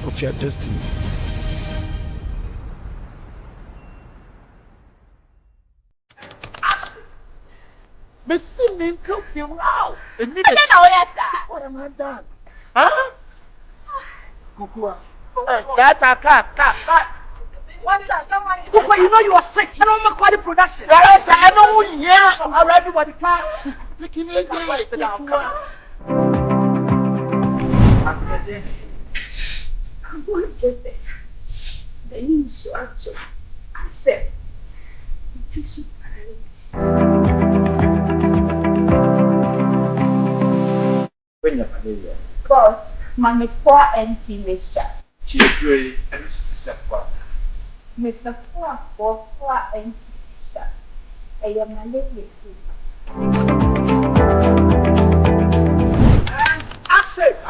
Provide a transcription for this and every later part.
of your destiny. Missing cook you out. And I don't know yes, sir. what am I done? Huh? Kukua. Cut. What's that? Someone. Kukua, you know you are sick. I don't make quality production. I know who you hear from everybody. Take it easy. Sit down. Come on. I'm going to get there. The news you actually. I said. It is When you're familiar. boss, my 4 NT mixture. She's great. And this is the second one. With the 4 NT mixture. I am a little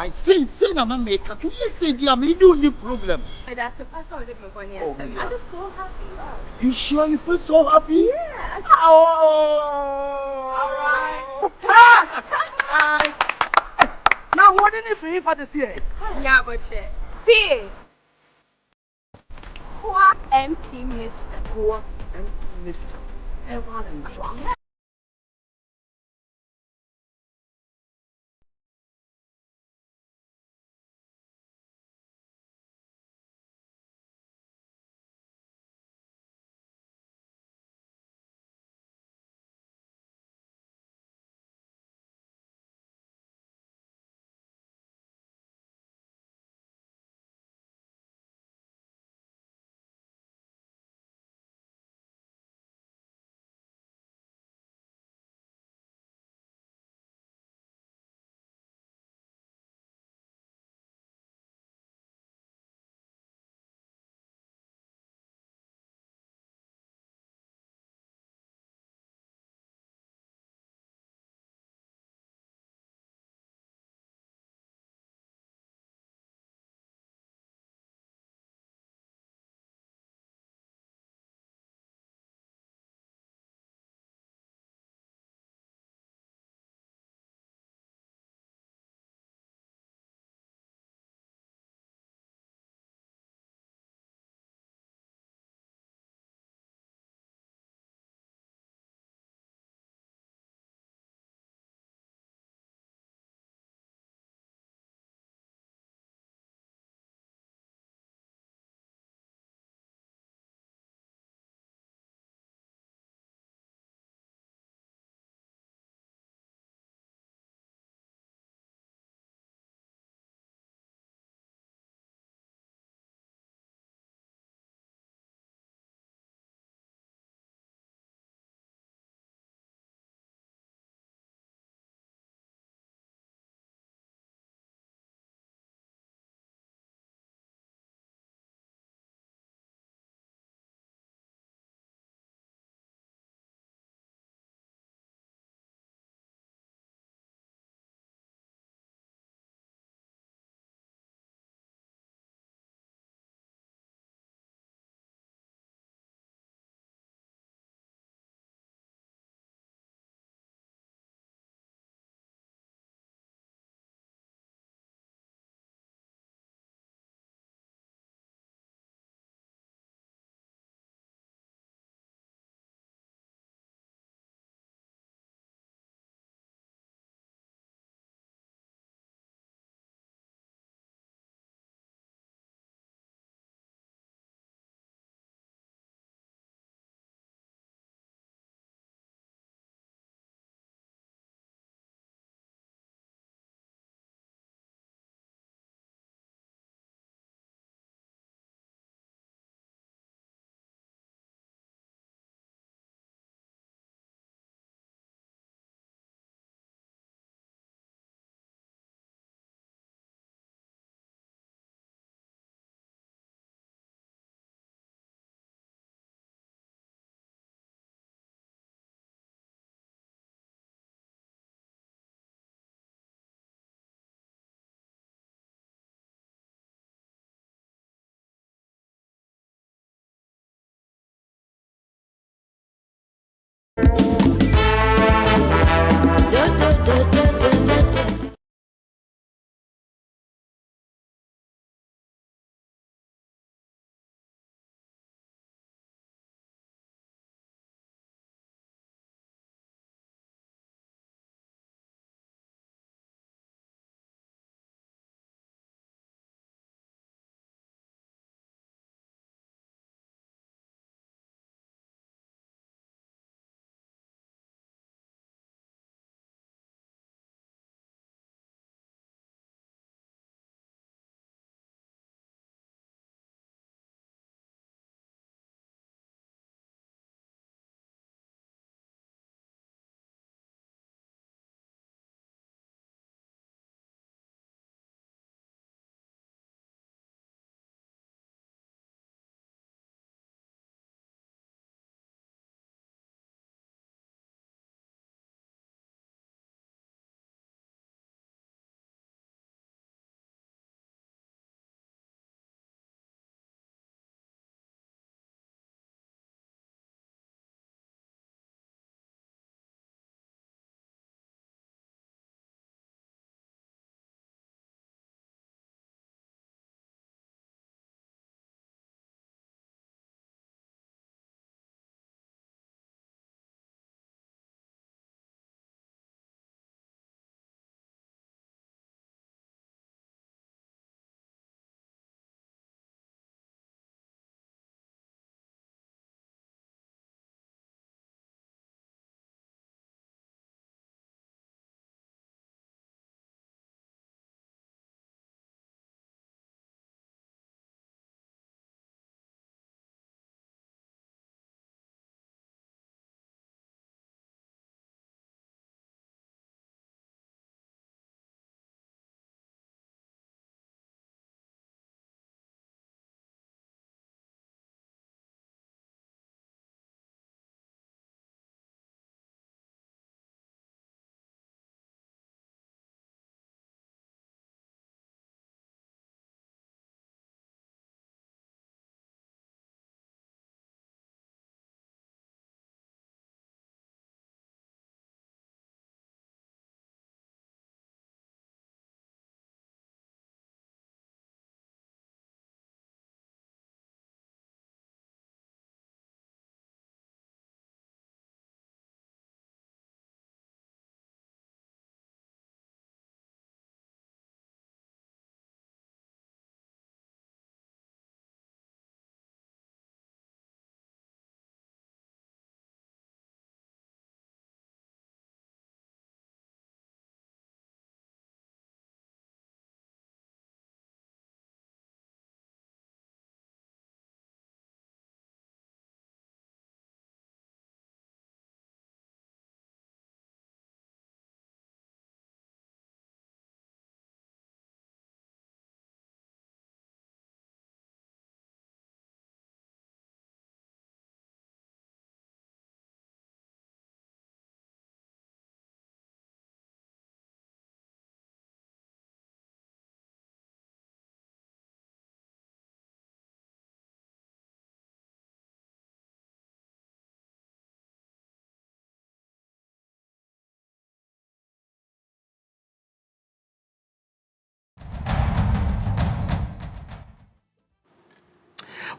I see I'm making. You see, I'm no problem. That's the first time I'm going to I'm just so happy. Wow. You sure you feel so happy? Yeah. Oh! Alright. Now, what did it for you for this year? Yeah, but shit. P. 4 NT mixture. And Mr. Evan and John.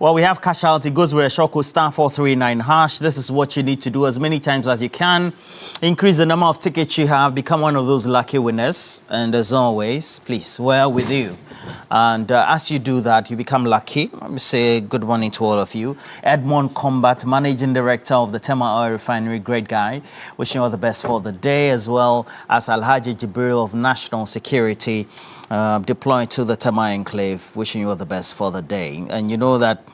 Well, we have cash out. It goes with a short code *439#. This is what you need to do as many times as you can. Increase the number of tickets you have. Become one of those lucky winners. And as always, please, we're with you. And as you do that, you become lucky. Let me say good morning to all of you. Edmond Combat, Managing Director of the Tema Oil Refinery, great guy. Wishing you all the best for the day, as well as Alhaji Jibril of National Security, deployed to the Tema Enclave. Wishing you all the best for the day. And you know that,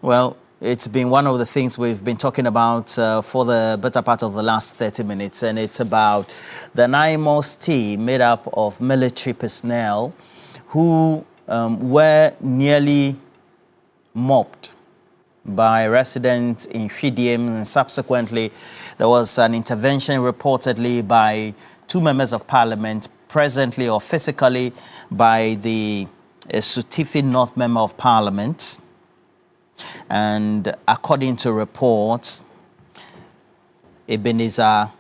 well, it's been one of the things we've been talking about for the better part of the last 30 minutes, and it's about the NIMOS team made up of military personnel who were nearly mobbed by residents in Hwidiem, and subsequently there was an intervention reportedly by 2 members of parliament, presently or physically by the Sutifi North member of parliament. And according to reports, Ebenezer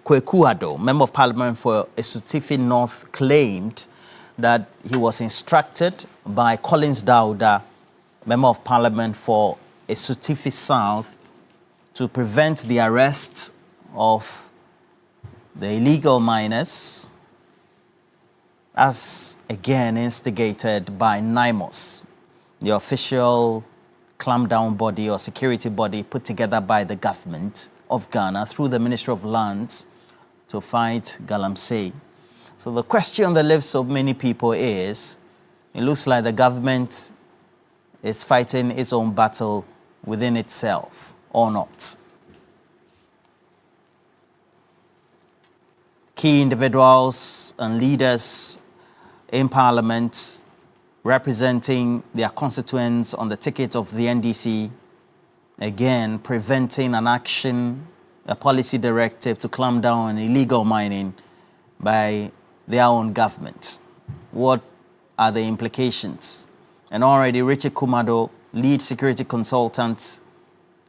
Kwekuado, member of parliament for Esutifi North, claimed that he was instructed by Collins Dauda, member of parliament for Esutifi South, to prevent the arrest of the illegal miners, as again instigated by NIMOS, the official clampdown body or security body put together by the government of Ghana through the Ministry of Lands to fight galamsey. So the question on the lips of many people is, it looks like the government is fighting its own battle within itself or not. Key individuals and leaders in parliament representing their constituents on the ticket of the NDC, again preventing an action, a policy directive to clamp down on illegal mining by their own government. What are the implications? And already Richard Kumado, lead security consultant,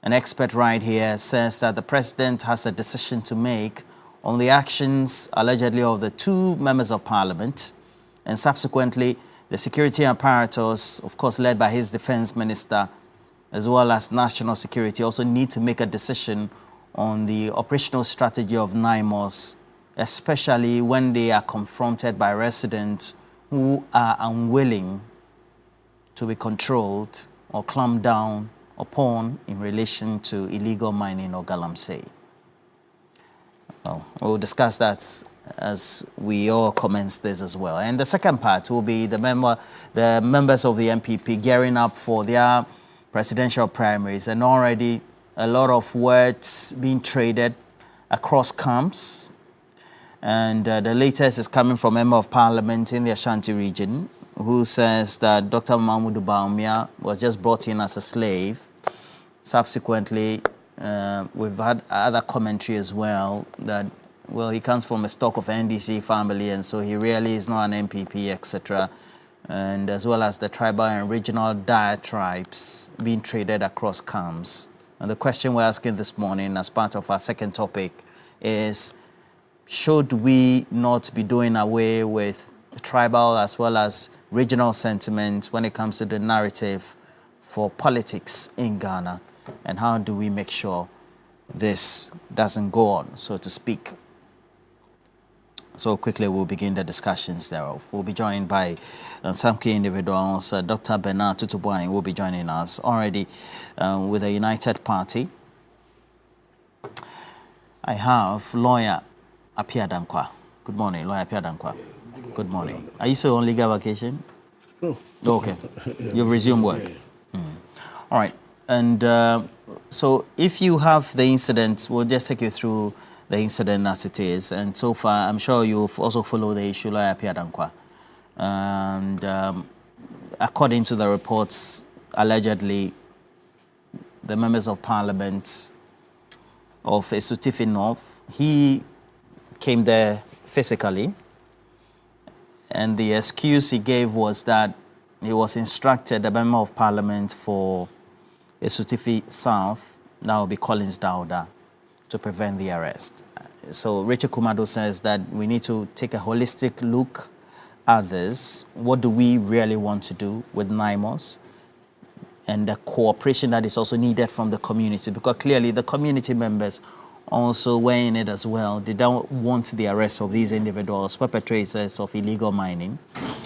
an expert right here, says that the president has a decision to make on the actions allegedly of the 2 members of parliament, and subsequently the security apparatus, of course led by his defense minister, as well as national security, also need to make a decision on the operational strategy of NIMOS, especially when they are confronted by residents who are unwilling to be controlled or clamped down upon in relation to illegal mining or galamsey. Well, we'll discuss that as we all commence this as well. And the second part will be the members of the MPP gearing up for their presidential primaries, and already a lot of words being traded across camps. And the latest is coming from a member of parliament in the Ashanti region, who says that Dr. Mahmoud Baumia was just brought in as a slave. Subsequently, we've had other commentary as well that, well, he comes from a stock of NDC family, and so he really is not an MPP, etc. And as well as the tribal and regional diatribes being traded across camps. And the question we're asking this morning as part of our second topic is, should we not be doing away with tribal as well as regional sentiments when it comes to the narrative for politics in Ghana? And how do we make sure this doesn't go on, so to speak? So quickly we'll begin the discussions thereof. We'll be joined by some key individuals. Dr. Bernard Tutubuain will be joining us already with the United Party. I have lawyer Apia Dankwa. Good morning, lawyer Apia Dankwa. Good morning. Are you still on legal vacation? No. Okay. You've resumed work. All right. And so if you have the incident, we'll just take you through the incident as it is. And so far, I'm sure you've also followed the issue, lawyer Apia Dankwa. And according to the reports, allegedly, the members of parliament of Esutifi North, he came there physically, and the excuse he gave was that he was instructed, the member of parliament for Esutifi South, that will be Collins Dauda, to prevent the arrest. So Richard Kumado says that we need to take a holistic look at this. What do we really want to do with NIMOS? and the cooperation that is also needed from the community, because clearly the community members also were in it as well. They don't want the arrest of these individuals, perpetrators of illegal mining.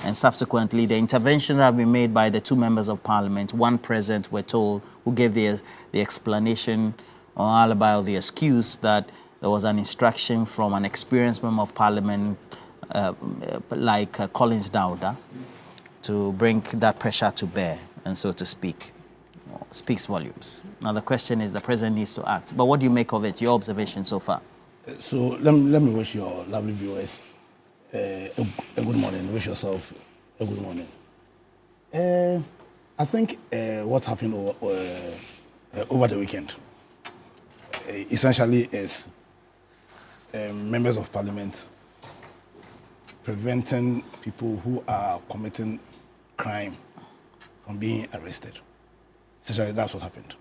And subsequently, the interventions that have been made by the two members of parliament, one present, we're told, who gave the explanation or alibi or the excuse that there was an instruction from an experienced member of parliament like Collins Dowda to bring that pressure to bear, and so to speak, speaks volumes. Now the question is, the president needs to act. But what do you make of it, your observation so far? So let me wish your lovely viewers a good morning. Wish yourself a good morning. I think what happened over the weekend essentially is members of parliament preventing people who are committing crime from being arrested. Essentially, that's what happened.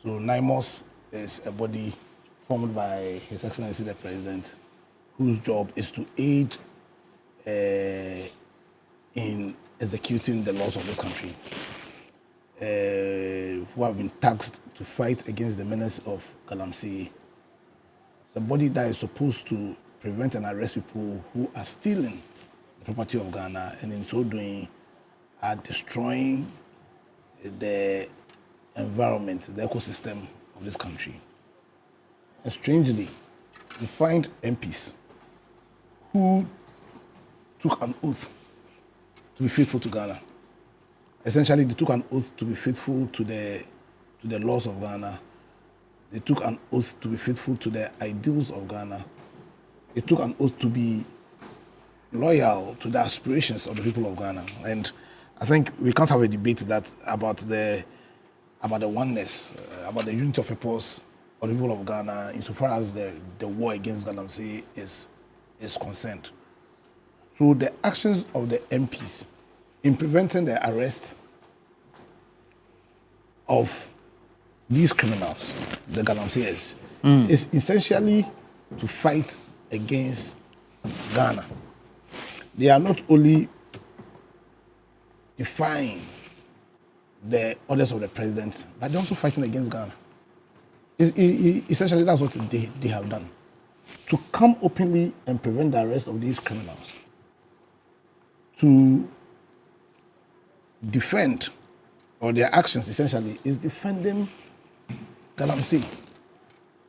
So NIMOS is a body formed by His Excellency the President, whose job is to aid in executing the laws of this country, who have been tasked to fight against the menace of Galamsey. It's a body that is supposed to prevent and arrest people who are stealing the property of Ghana, and in so doing are destroying the environment, the ecosystem of this country. And strangely, we find MPs who took an oath to be faithful to Ghana. Essentially, they took an oath to be faithful to the laws of Ghana. They took an oath to be faithful to the ideals of Ghana. They took an oath to be loyal to the aspirations of the people of Ghana. And I think we can't have a debate about the oneness, about the unity of purpose of the people of Ghana insofar as the war against Galamsey is concerned. So the actions of the MPs in preventing the arrest of these criminals, the Galamseyers, is essentially to fight against Ghana. They are not only defying the orders of the president, but they're also fighting against Ghana. Essentially, that's what they have done. To come openly and prevent the arrest of these criminals, to defend, or their actions essentially, is defending Galamsey,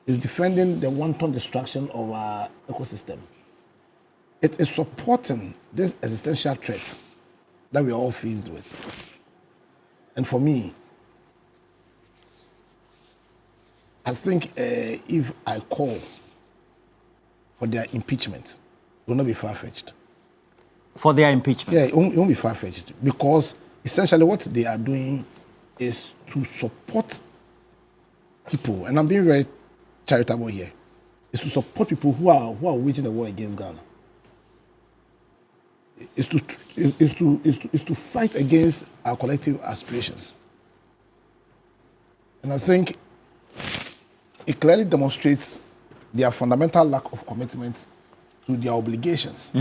is defending the wanton destruction of our ecosystem. It is supporting this existential threat that we are all faced with. And for me, I think if I call for their impeachment, it will not be far-fetched. For their impeachment? Yeah, it won't be far-fetched, because essentially what they are doing is to support people, and I'm being very charitable here, is to support people who are waging the war against Ghana. Is to fight against our collective aspirations. And I think it clearly demonstrates their fundamental lack of commitment to their obligations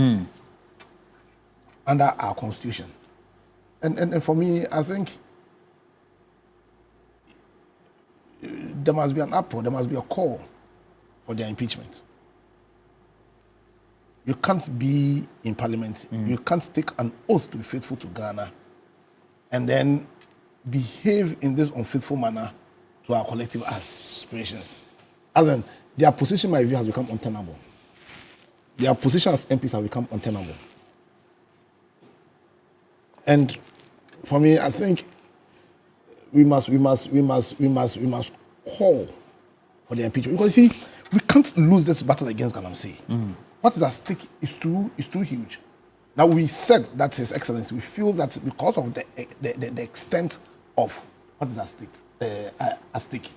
under our constitution. And for me, I think there must be an uproar, there must be a call for their impeachment. You can't be in parliament, you can't take an oath to be faithful to Ghana and then behave in this unfaithful manner to our collective aspirations. As in, their position, my view, has become untenable. Their position as MPs have become untenable. And for me, I think we must call for the impeachment. Because you see, we can't lose this battle against Galamsey. What is at stake is too huge. Now, we said that His Excellency, we feel that because of the extent of what is at stake,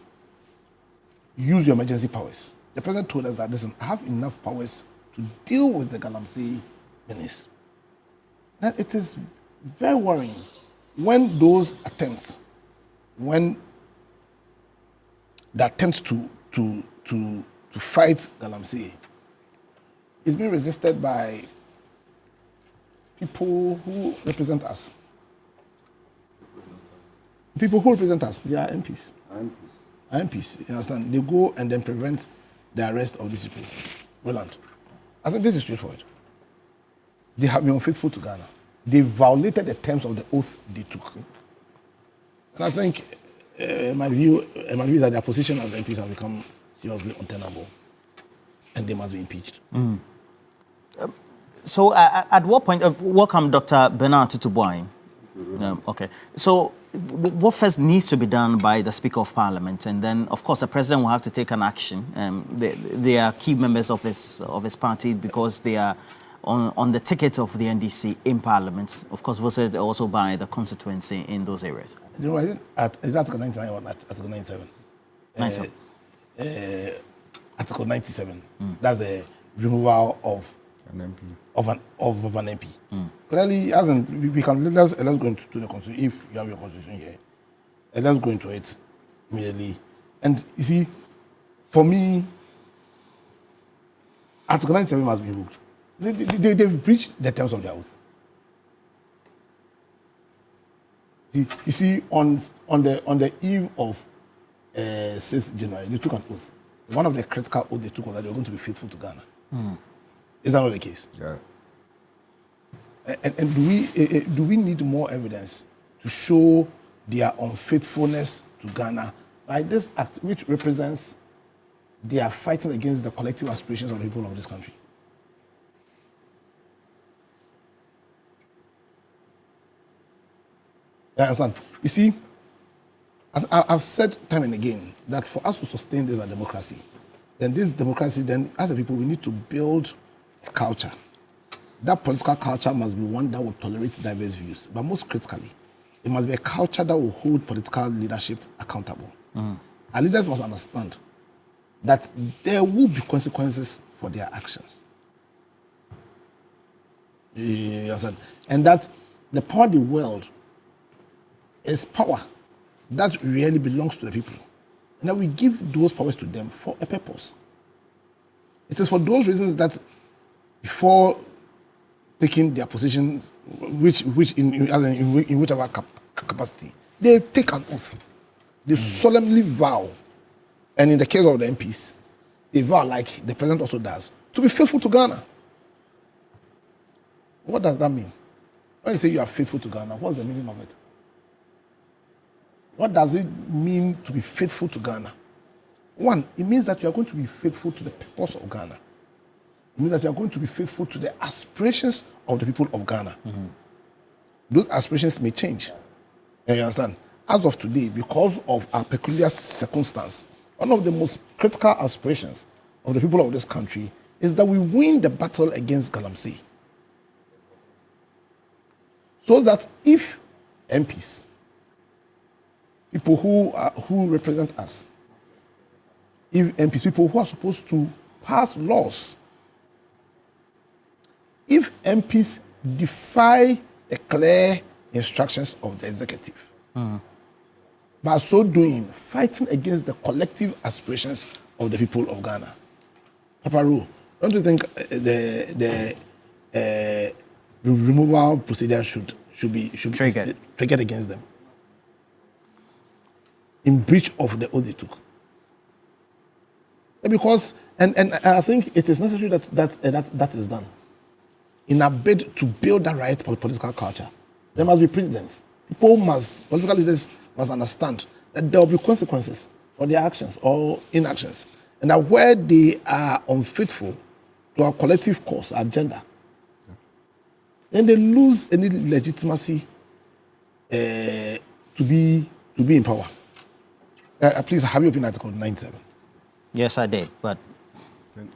use your emergency powers. The president told us that, listen, I have enough powers to deal with the Galamsey menace. Now, it is very worrying when those attempts, when the attempts to fight Galamsey is being resisted by people who represent us. People who represent us, they are MPs. MPs. MPs, you understand? They go and then prevent the arrest of these people. Roland, I think this is straightforward. They have been unfaithful to Ghana. They violated the terms of the oath they took. And I think, my view is that their position as MPs have become seriously untenable, and they must be impeached. So at what point, welcome Dr. Bernard Tutubuain. Okay, so what first needs to be done by the Speaker of Parliament, and then of course the President will have to take an action. They are key members of his party because they are on the ticket of the NDC in Parliament, of course voted also by the constituency in those areas. You know, I think is Article 99 or Article 97? 97. Article 97. That's the removal of An MP. of an MP. Clearly, as in, we can let's go into the constitution. If you have your constitution here, let's go into it immediately. And you see, for me, Article 97 must be revoked. They've breached the terms of their oath. You see, on the eve of 6th January, they took an oath. One of the critical oaths they took was that they were going to be faithful to Ghana. Is that not the case? Yeah. And do we need more evidence to show their unfaithfulness to Ghana by this act, which represents they are fighting against the collective aspirations of the people of this country? You understand? You see, I've said time and again that for us to sustain this as a democracy, then as a people, we need to build a culture. That political culture must be one that will tolerate diverse views, but most critically, it must be a culture that will hold political leadership accountable. Our leaders must understand that there will be consequences for their actions. You understand? And that the power of the world is power that really belongs to the people. And that we give those powers to them for a purpose. It is for those reasons that before taking their positions, in whichever capacity, they take an oath. They solemnly vow, and in the case of the MPs, they vow, like the president also does, to be faithful to Ghana. What does that mean? When you say you are faithful to Ghana, what's the meaning of it? What does it mean to be faithful to Ghana? One, it means that you are going to be faithful to the purpose of Ghana. It means that you are going to be faithful to the aspirations of the people of Ghana. Those aspirations may change. You understand? As of today, because of our peculiar circumstance, one of the most critical aspirations of the people of this country is that we win the battle against Galamsey. So that if MPs, people who represent us, if MPs, people who are supposed to pass laws, if MPs defy the clear instructions of the executive, by so doing, fighting against the collective aspirations of the people of Ghana. Papa Ru, don't you think the removal procedure should be triggered against them in breach of the oath they took? Because and I think it is necessary that is done in a bid to build that right political culture. There must be precedents. Political leaders must understand that there will be consequences for their actions or inactions, and that where they are unfaithful to our collective cause, our agenda, then they lose any legitimacy to be in power. Please, have you opened Article 97? Yes, I did, but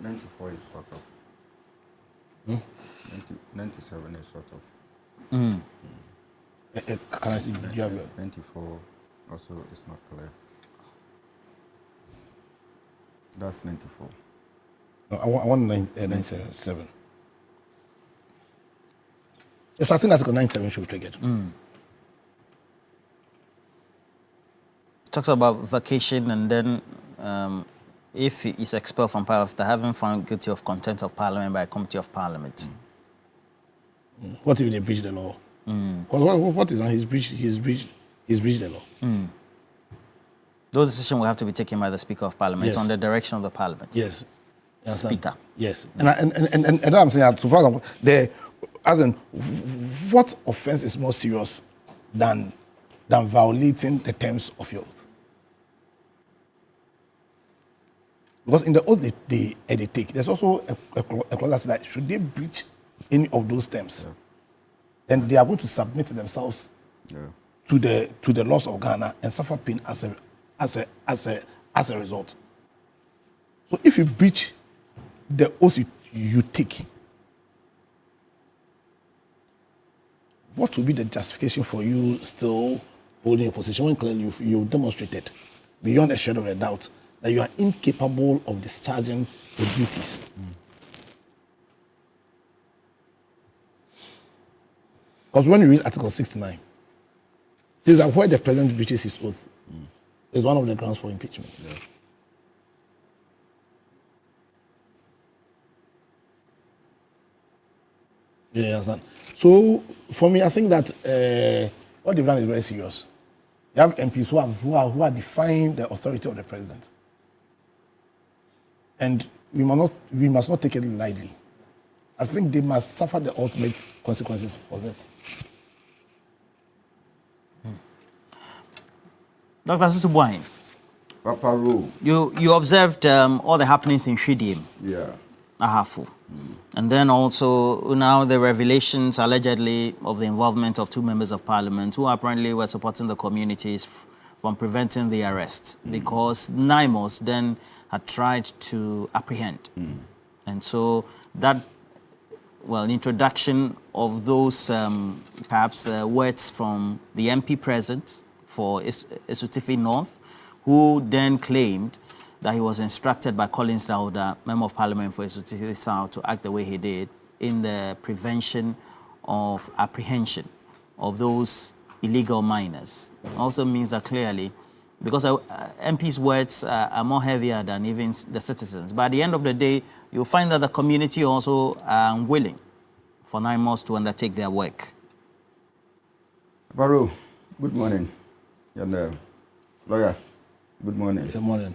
94 is sort of. 97 is sort of. Can I see? Do you have 94 also is not clear. That's 94. No, I want 97. Yes, I think Article 97 should be triggered. Talks about vacation, and then if he is expelled from power after having found guilty of contempt of parliament by a committee of parliament. What if they breach the law? Because what is on his breach? His breach He's breached the law. Those decisions will have to be taken by the Speaker of Parliament Yes. on the direction of the Parliament. Yes. You understand? Speaker. Yes. And I'm saying that, so for example, as in, what offense is more serious than violating the terms of your oath? Because in the oath they take, there's also a clause that says that should they breach any of those terms, then they are going to submit themselves to the laws of Ghana and suffer pain as a result. So if you breach the oath you take, what will be the justification for you still holding your position when clearly you've demonstrated beyond a shadow of a doubt that you are incapable of discharging your duties? Because when you read Article 69, it says that where the president breaches his oath is one of the grounds for impeachment. You understand? So for me, I think that what they've done is very serious. You have MPs who are defying the authority of the president, and we must not take it lightly. I think they must suffer the ultimate consequences for this. Dr. Susubwai, Papa Ro. you observed all the happenings in Shidim. Yeah. Ahafu. And then also now the revelations allegedly of the involvement of two members of parliament who apparently were supporting the communities from preventing the arrests because NIMOS then had tried to apprehend. And so that, well, introduction of those perhaps words from the MP present for Esutifi North, who then claimed that he was instructed by Collins Dauda, Member of Parliament for Esutifi South, to act the way he did in the prevention of apprehension of those illegal miners. Also means that clearly, because MP's words are more heavier than even the citizens. But at the end of the day, you'll find that the community also are unwilling for NIMOS to undertake their work. Papa, good morning. And lawyer, good morning. Good morning.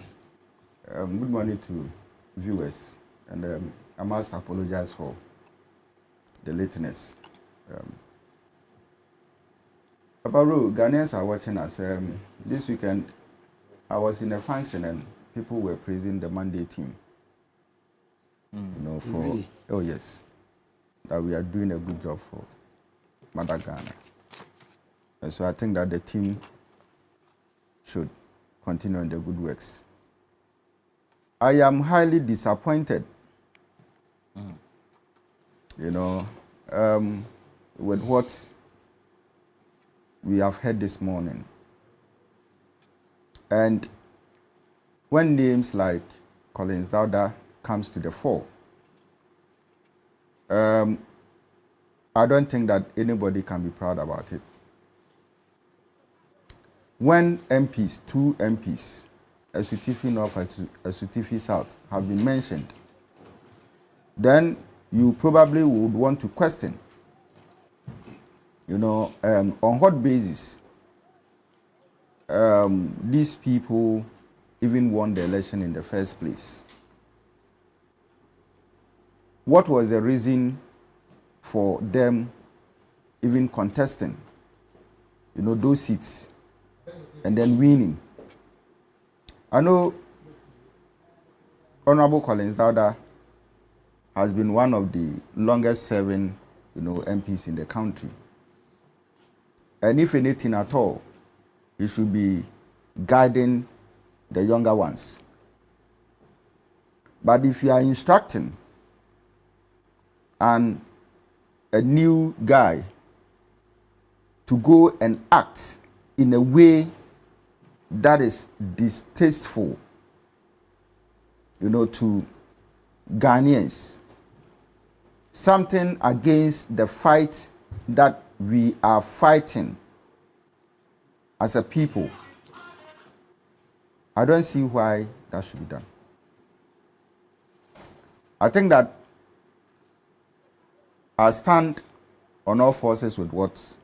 Good morning to viewers, and I must apologize for the lateness. Papa Ro, Ghanaians are watching us. This weekend, I was in a function and people were praising the Monday team. You know, for Really? oh yes, that we are doing a good job for Mother Ghana, and so I think that the team should continue on the good works. I am highly disappointed, you know, with what we have heard this morning. And when names like Collins Dauda comes to the fore, I don't think that anybody can be proud about it. When MPs, two MPs, Esutifi North and Esutifi South, have been mentioned, then you probably would want to question, you know, on what basis these people even won the election in the first place. What was the reason for them even contesting, you know, those seats and then winning? I know Honorable Collins Dauda has been one of the longest serving, you know, MPs in the country. And if anything at all, he should be guiding the younger ones. But if you are instructing a new guy to go and act in a way that is distasteful, you know, to Ghanaians, something against the fight that we are fighting as a people, I don't see why that should be done. I think that I stand on all forces with what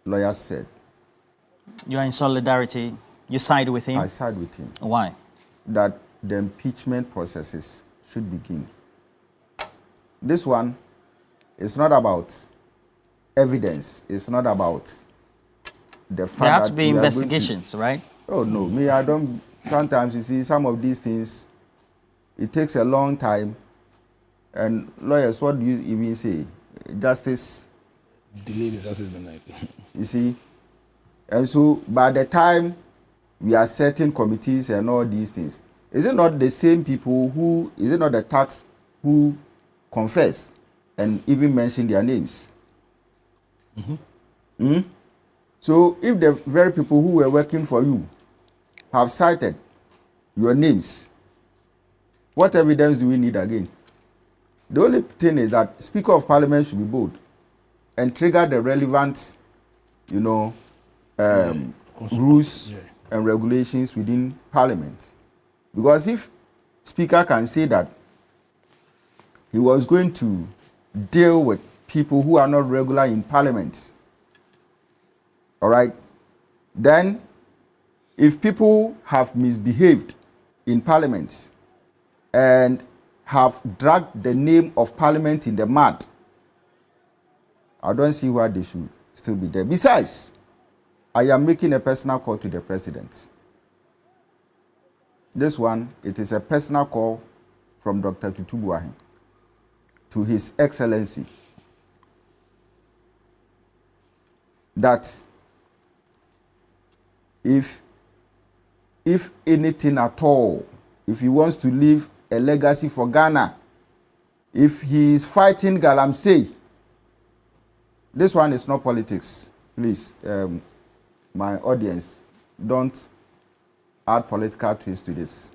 lawyer said. You are in solidarity. You side with him. I side with him. Why? That the impeachment processes should begin. This one is not about evidence. It's not about the fact There have that to be investigations, right? Oh no, me, I don't. Sometimes you see some of these things, it takes a long time. And lawyers, what do you even say? Justice. Delay the justice denied. You see? And so by the time we are setting committees and all these things, is it not the same people who, is it not the tax who confess and even mention their names? So if the very people who were working for you have cited your names, what evidence do we need again? The only thing is that Speaker of Parliament should be bold and trigger the relevant, rules and regulations within Parliament. Because if Speaker can say that he was going to deal with people who are not regular in Parliament, all right, then if people have misbehaved in Parliament and have dragged the name of Parliament in the mud, I don't see why they should still be there. Besides, I am making a personal call to the President. This one, it is a personal call from Dr. Tutu Buahi to His Excellency that if anything at all, if he wants to leave a legacy for Ghana, if he is fighting Galamsey, this one is not politics. Please, my audience, don't add political twist to this.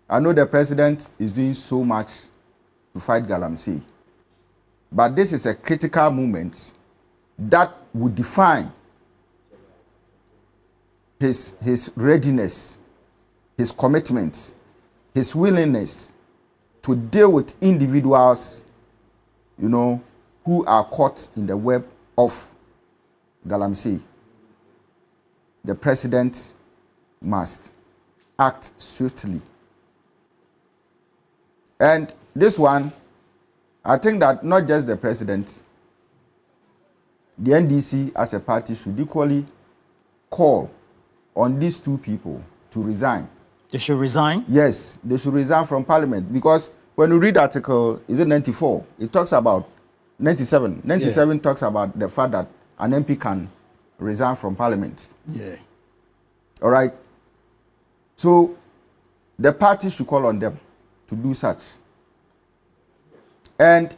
I know the president is doing so much to fight Galamsey, but this is a critical moment that would define his readiness, his commitment, his willingness to deal with individuals, who are caught in the web of Galamsey. The president must act swiftly. And this one, I think that not just the president, the NDC as a party should equally call on these two people to resign. They should resign? Yes, they should resign from Parliament, because when you read article, is it 94? It talks about 97. 97 talks about the fact that an MP can resign from Parliament. Yeah. All right. So the party should call on them to do such. And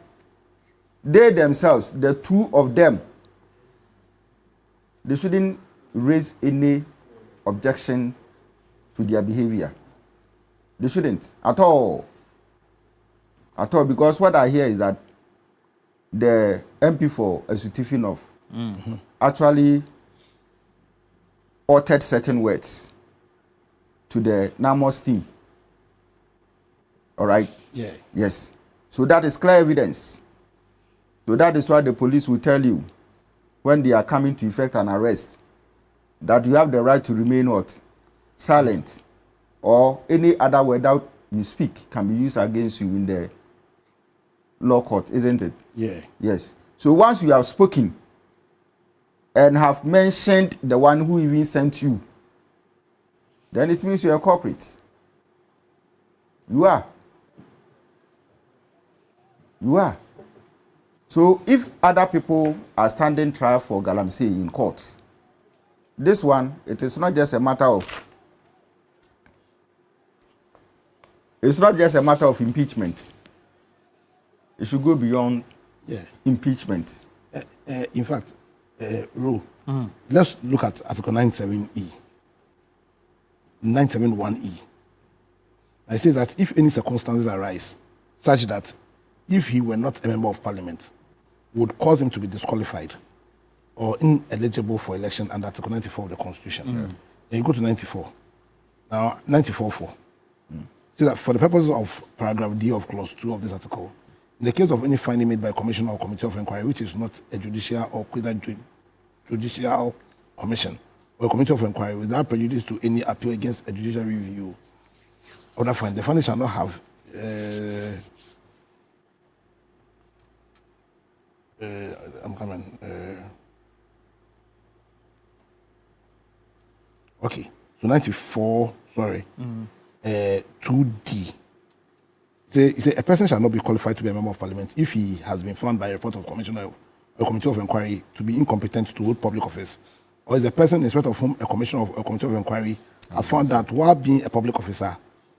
they themselves, the two of them, they shouldn't raise any objection to their behavior. They shouldn't at all. At all, because what I hear is that the MP for Esutifin North actually uttered certain words to the Namos team. All right? Yeah. Yes. So that is clear evidence. So that is why the police will tell you when they are coming to effect an arrest that you have the right to remain what? Silent. Or any other word that you speak can be used against you in the law court, isn't it? Yeah. Yes. So once you have spoken and have mentioned the one who even sent you, then it means you are a culprit. You are. You are. So if other people are standing trial for Galamsey in court, this one, it is not just a matter of impeachment. It should go beyond impeachment. In fact, Ro, let's look at Article 97E. 971E. It says that if any circumstances arise such that if he were not a member of Parliament, would cause him to be disqualified or ineligible for election under Article 94 of the Constitution. Then you go to 94. Now, 94.4. Says that for the purposes of paragraph D of clause 2 of this article, in the case of any finding made by a commission or committee of inquiry which is not a judicial or judicial commission or committee of inquiry without prejudice to any appeal against a judicial review of that fund, the fund shall not have I'm coming. Okay, so 94, sorry, 2D. Say a person shall not be qualified to be a member of parliament if he has been found by a report of commissioner or committee of inquiry to be incompetent to hold public office, or is a person in respect of whom a commissioner of a committee of inquiry has found that while being a public officer,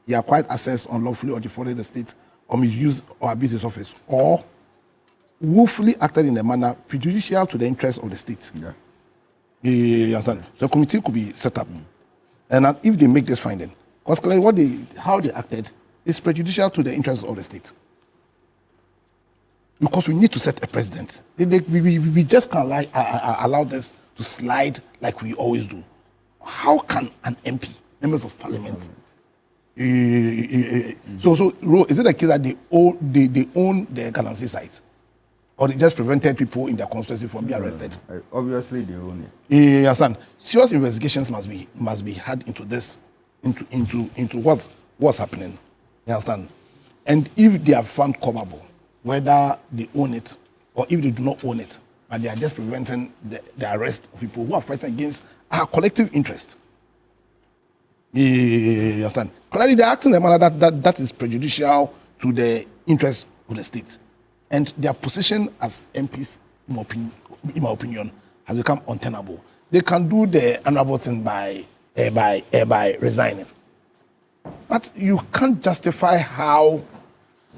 he acquired access unlawfully or defrauded the state or misused or abused his office, or willfully acted in a manner prejudicial to the interests of the state. Yeah. You understand? So a committee could be set up, and if they make this finding, because clearly how they acted is prejudicial to the interests of the state. Because we need to set a precedent. We just can't allow this to slide like we always do. How can an MP, members of parliament, so is it a case that they own the Galamsey sites? Or they just prevented people in their constituency from being arrested? Obviously, they own it. You understand? Serious investigations must be had into this, into what's happening. You understand? And if they are found culpable, whether they own it or if they do not own it, but they are just preventing the arrest of people who are fighting against our collective interest. You understand? Clearly, they are acting in a manner that is prejudicial to the interests of the state. And their position as MPs, in my opinion, has become untenable. They can do the honorable thing by resigning. But you can't justify how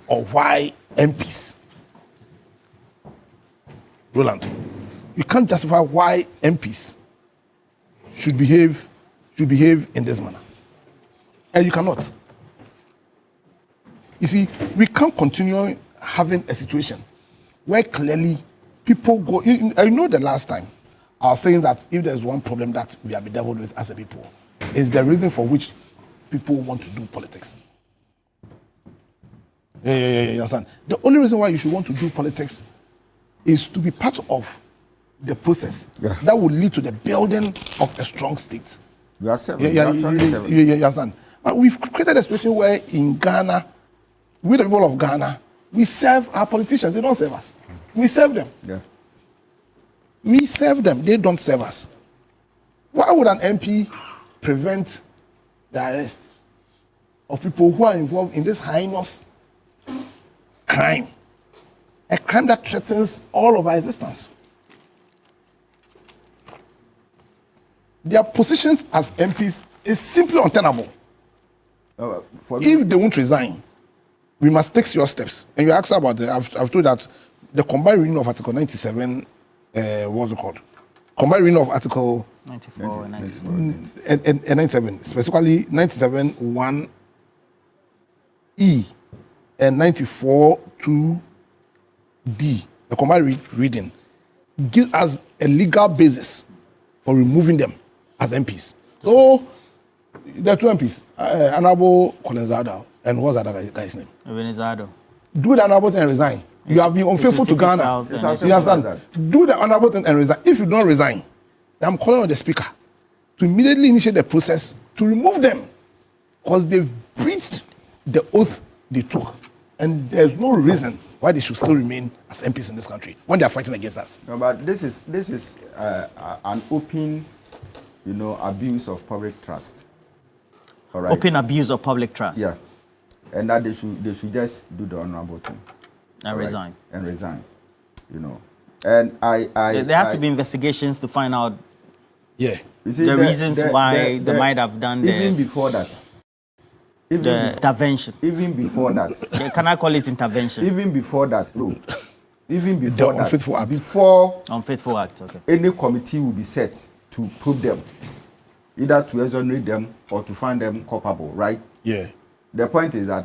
or why MPs, Roland, you can't justify why MPs should behave in this manner. And you cannot. You see, we can't continue having a situation where clearly people go. I know the last time I was saying that if there's one problem that we have bedeviled with as a people, is the reason for which people want to do politics. You understand? The only reason why you should want to do politics is to be part of the process that will lead to the building of a strong state. You are seven. You understand? But we've created a situation where in Ghana, with the people of Ghana, we serve our politicians. They don't serve us. We serve them. Yeah. We serve them. They don't serve us. Why would an MP prevent the arrest of people who are involved in this heinous crime? A crime that threatens all of our existence. Their positions as MPs is simply untenable. If they won't resign, we must take your steps. And you asked about I've told that the combined reading of Article 97, what's it called? Combined reading of Article 94 and 94. And 97, specifically 97 1E and 94 2D, the combined reading, gives us a legal basis for removing them as MPs. So, there are two MPs, Honorable Colenzada, and what's that other guy's name? Ebenezado. Do the honorable thing and resign. You have been unfaithful to Ghana. You understand? Do the honorable thing and resign. If you don't resign, then I'm calling on the speaker to immediately initiate the process to remove them, because they've breached the oath they took, and there's no reason why they should still remain as MPs in this country when they are fighting against us. No, but this is an open, abuse of public trust. All right. Open abuse of public trust. Yeah, and that they should just do the honorable thing and resign. And resign, And there have to be investigations to find out. Yeah. You see, the reasons why they might have done even before that. The intervention. Even before that. Yeah, can I call it intervention? Even before that, no. Even before the unfaithful act. Before unfaithful act, okay. Any committee will be set to probe them, either to exonerate them or to find them culpable, right? Yeah. The point is that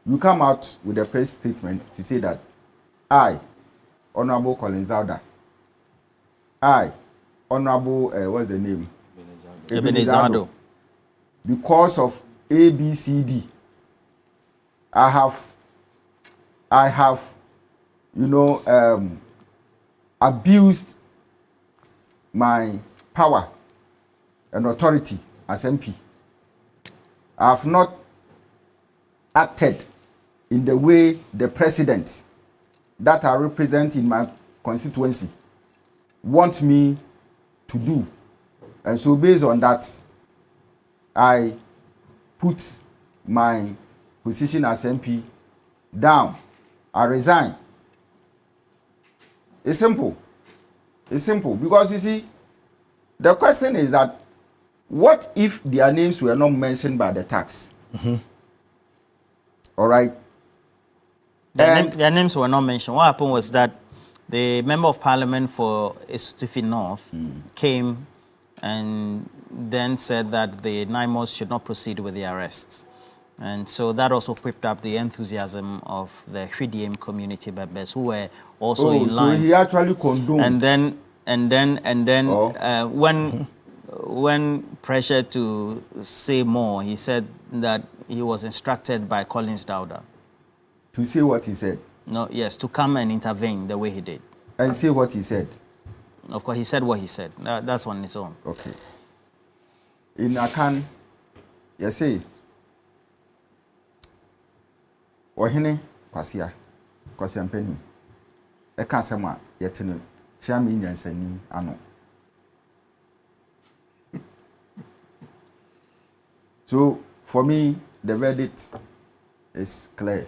you come out with a press statement to say that I, Honorable Colenzada, I, Honorable, what's the name? Ebenezado. Because of ABCD, I have, abused my power and authority as MP. I have not acted in the way the president that I represent in my constituency want me to do. And so based on that, I put my position as MP down. I resign. It's simple. It's simple. Because you see, the question is that what if their names were not mentioned by the tax? All right. Their names were not mentioned. What happened was that the member of parliament for Esutifi North came and then said that the NIMOS should not proceed with the arrests. And so that also whipped up the enthusiasm of the Hwidiem community members who were also in line. So he actually condoned. And then when pressured to say more, he said that he was instructed by Collins Dowda. To say what he said? No, yes, to come and intervene the way he did. And say what he said? Of course, he said what he said. That's on his own. Okay. In Akan, you see, Ohene Kwasia Mpeni, Eka Sama Yetino, Chami Nyansani Ano. So, for me, the verdict is clear.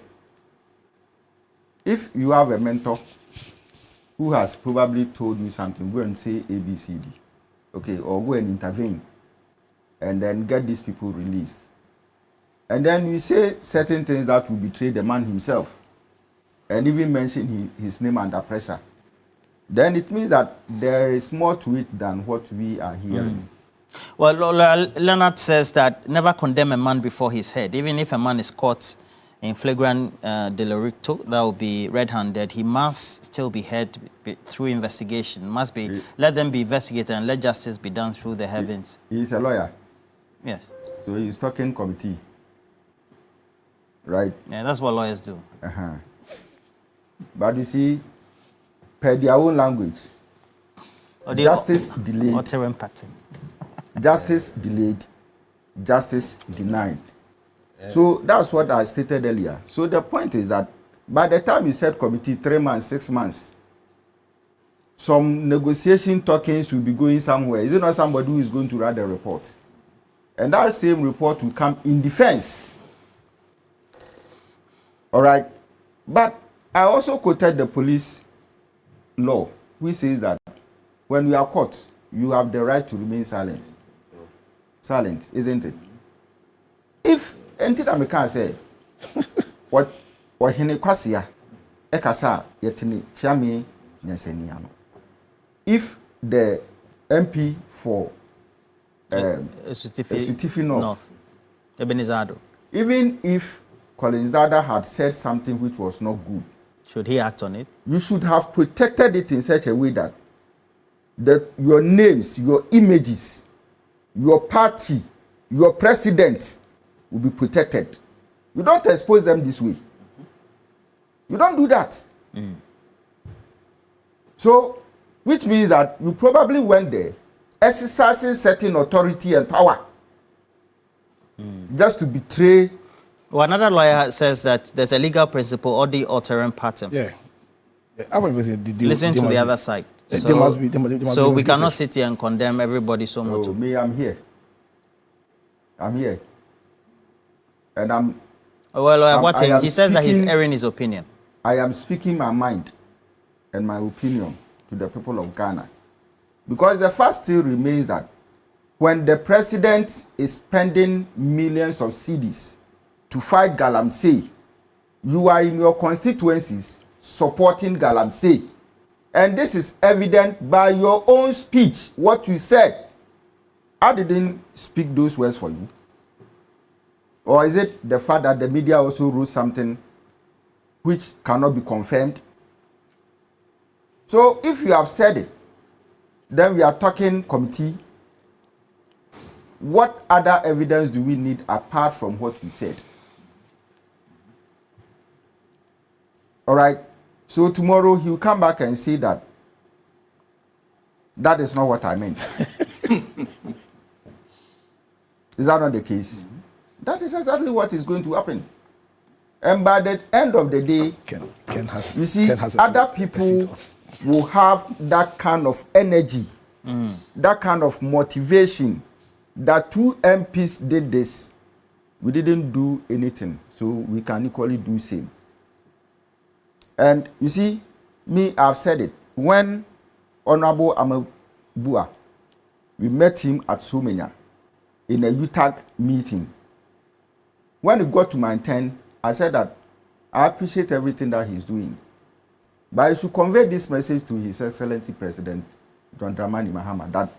If you have a mentor who has probably told you something, go and say ABCD, okay, or go and intervene, and then get these people released. And then you say certain things that will betray the man himself, and even mention his name under pressure. Then it means that there is more to it than what we are hearing. Well, Leonard says that never condemn a man before his head. Even if a man is caught in flagrant delicto, that will be red-handed, he must still be heard through investigation. Let them be investigated and let justice be done through the heavens. He is a lawyer. Yes. So he is talking committee. Right? Yeah, that's what lawyers do. But you see, per their own language, justice delayed. Justice delayed, justice denied. Yeah. So that's what I stated earlier. So the point is that by the time you said committee, 3 months, 6 months, some negotiation talkings will be going somewhere. Is it not somebody who is going to write the report? And that same report will come in defense. All right. But I also quoted the police law, which says that when you are caught, you have the right to remain silent. Silent, isn't it? If anything I can say, what Hene Kwasia, Ekasa, Yetini, Chami, Nyaseniano. If the MP for Esutifi North, Ebenizado, even if Collins Dada had said something which was not good, should he act on it? You should have protected it in such a way that your names, your images, your party, your president will be protected. You don't expose them this way. You don't do that. So, which means that you probably went there exercising certain authority and power just to betray. Well, another lawyer says that there's a legal principle or the altering pattern. Yeah. Listen to the other side. So we cannot sit here and condemn everybody so much. Oh, me, I'm here. I'm here. And I'm... Well, he says that he's airing his opinion. I am speaking my mind and my opinion to the people of Ghana. Because the fact still remains that when the president is spending millions of cedis to fight Galamsey, you are in your constituencies supporting Galamsey. And this is evident by your own speech, what you said. I didn't speak those words for you. Or is it the fact that the media also wrote something which cannot be confirmed? So if you have said it, then we are talking committee. What other evidence do we need apart from what we said? All right. So tomorrow he'll come back and say that That is not what I meant. Is that not the case? That is exactly what is going to happen. And by the end of the day, you see, other people will have that kind of energy, that kind of motivation, that 2 MPs did this. We didn't do anything, so we can equally do same. And you see, me, I've said it. When Honorable Amabua, we met him at Sumenya in a UTAG meeting. When it got to my turn, I said that I appreciate everything that he's doing. But I should convey this message to His Excellency President John Dramani Mahama that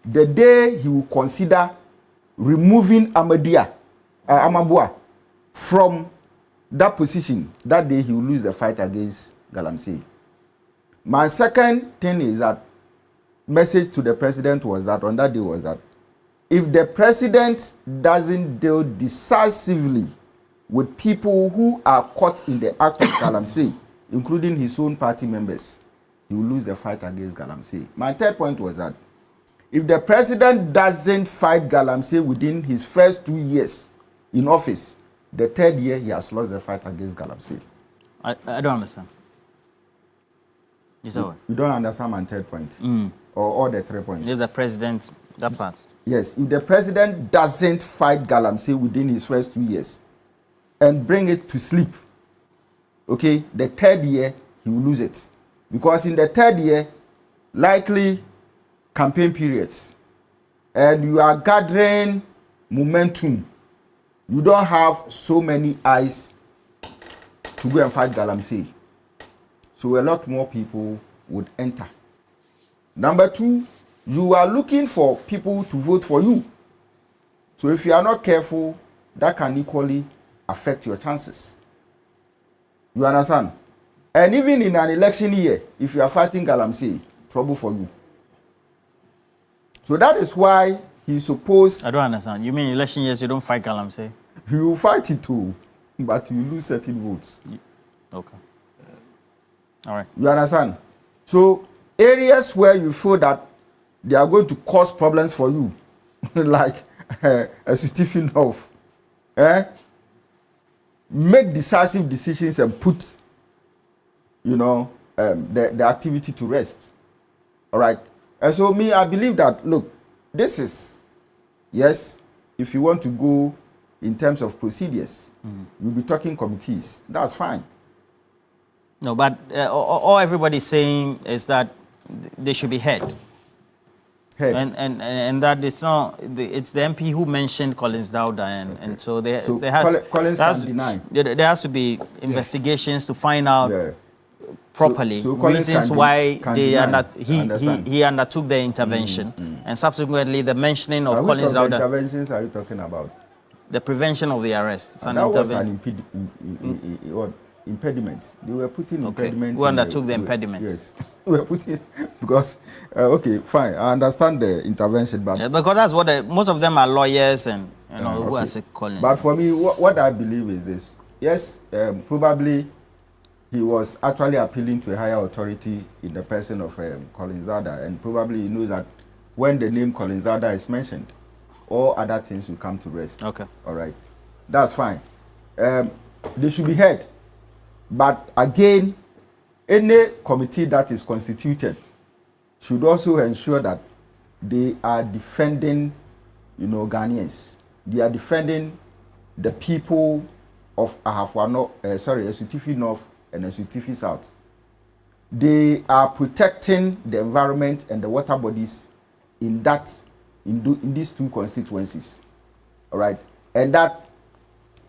the day he will consider removing Amabua from that position, that day he will lose the fight against Galamsey. My second thing is that message to the president was that on that day was that if the president doesn't deal decisively with people who are caught in the act of Galamsey, including his own party members, he will lose the fight against Galamsey. My third point was that if the president doesn't fight Galamsey within his first 2 years in office, the third year he has lost the fight against Galamsey. I don't understand. You don't understand my third point? Or all the 3 points? Yes, the president, that part. Yes, if the president doesn't fight Galamsey within his first 2 years and bring it to sleep, okay, the third year he will lose it. Because in the third year, likely campaign periods, and you are gathering momentum, you don't have so many eyes to go and fight Galamsey. So a lot more people would enter. Number 2, you are looking for people to vote for you. So if you are not careful, that can equally affect your chances. You understand? And even in an election year, if you are fighting Galamsey, trouble for you. So that is why he's supposed... I don't understand. You mean election years you don't fight Galamsey? You will fight it too, but you lose certain votes. Okay. All right. You understand? So areas where you feel that they are going to cause problems for you, like a Stephen North, make decisive decisions and put, the activity to rest. All right. And so me, I believe that, look, this is, yes, if you want to go in terms of procedures, you'll be talking committees. That's fine. No, but all everybody's saying is that they should be heard. And that it's not, it's the MP who mentioned Collins Dowda, and so there has to be investigations to find out properly reasons why he undertook the intervention, and subsequently the mentioning of Collins Dowda. Interventions are you talking about? The prevention of the arrest. That was an impediment. They were putting impediment. Who undertook the impediment? Yes, we were putting because okay, fine. I understand the intervention, but because that's what most of them are lawyers and who are calling. But for me, what I believe is this: yes, probably he was actually appealing to a higher authority in the person of Collins Dowda, and probably he knows that when the name Collins Dowda is mentioned, all other things will come to rest. Okay, all right, that's fine. They should be heard. But again, any committee that is constituted should also ensure that they are defending, Ghanaians. They are defending the people of Esuitifi North and Esuitifi South. They are protecting the environment and the water bodies in these 2 constituencies. All right, and that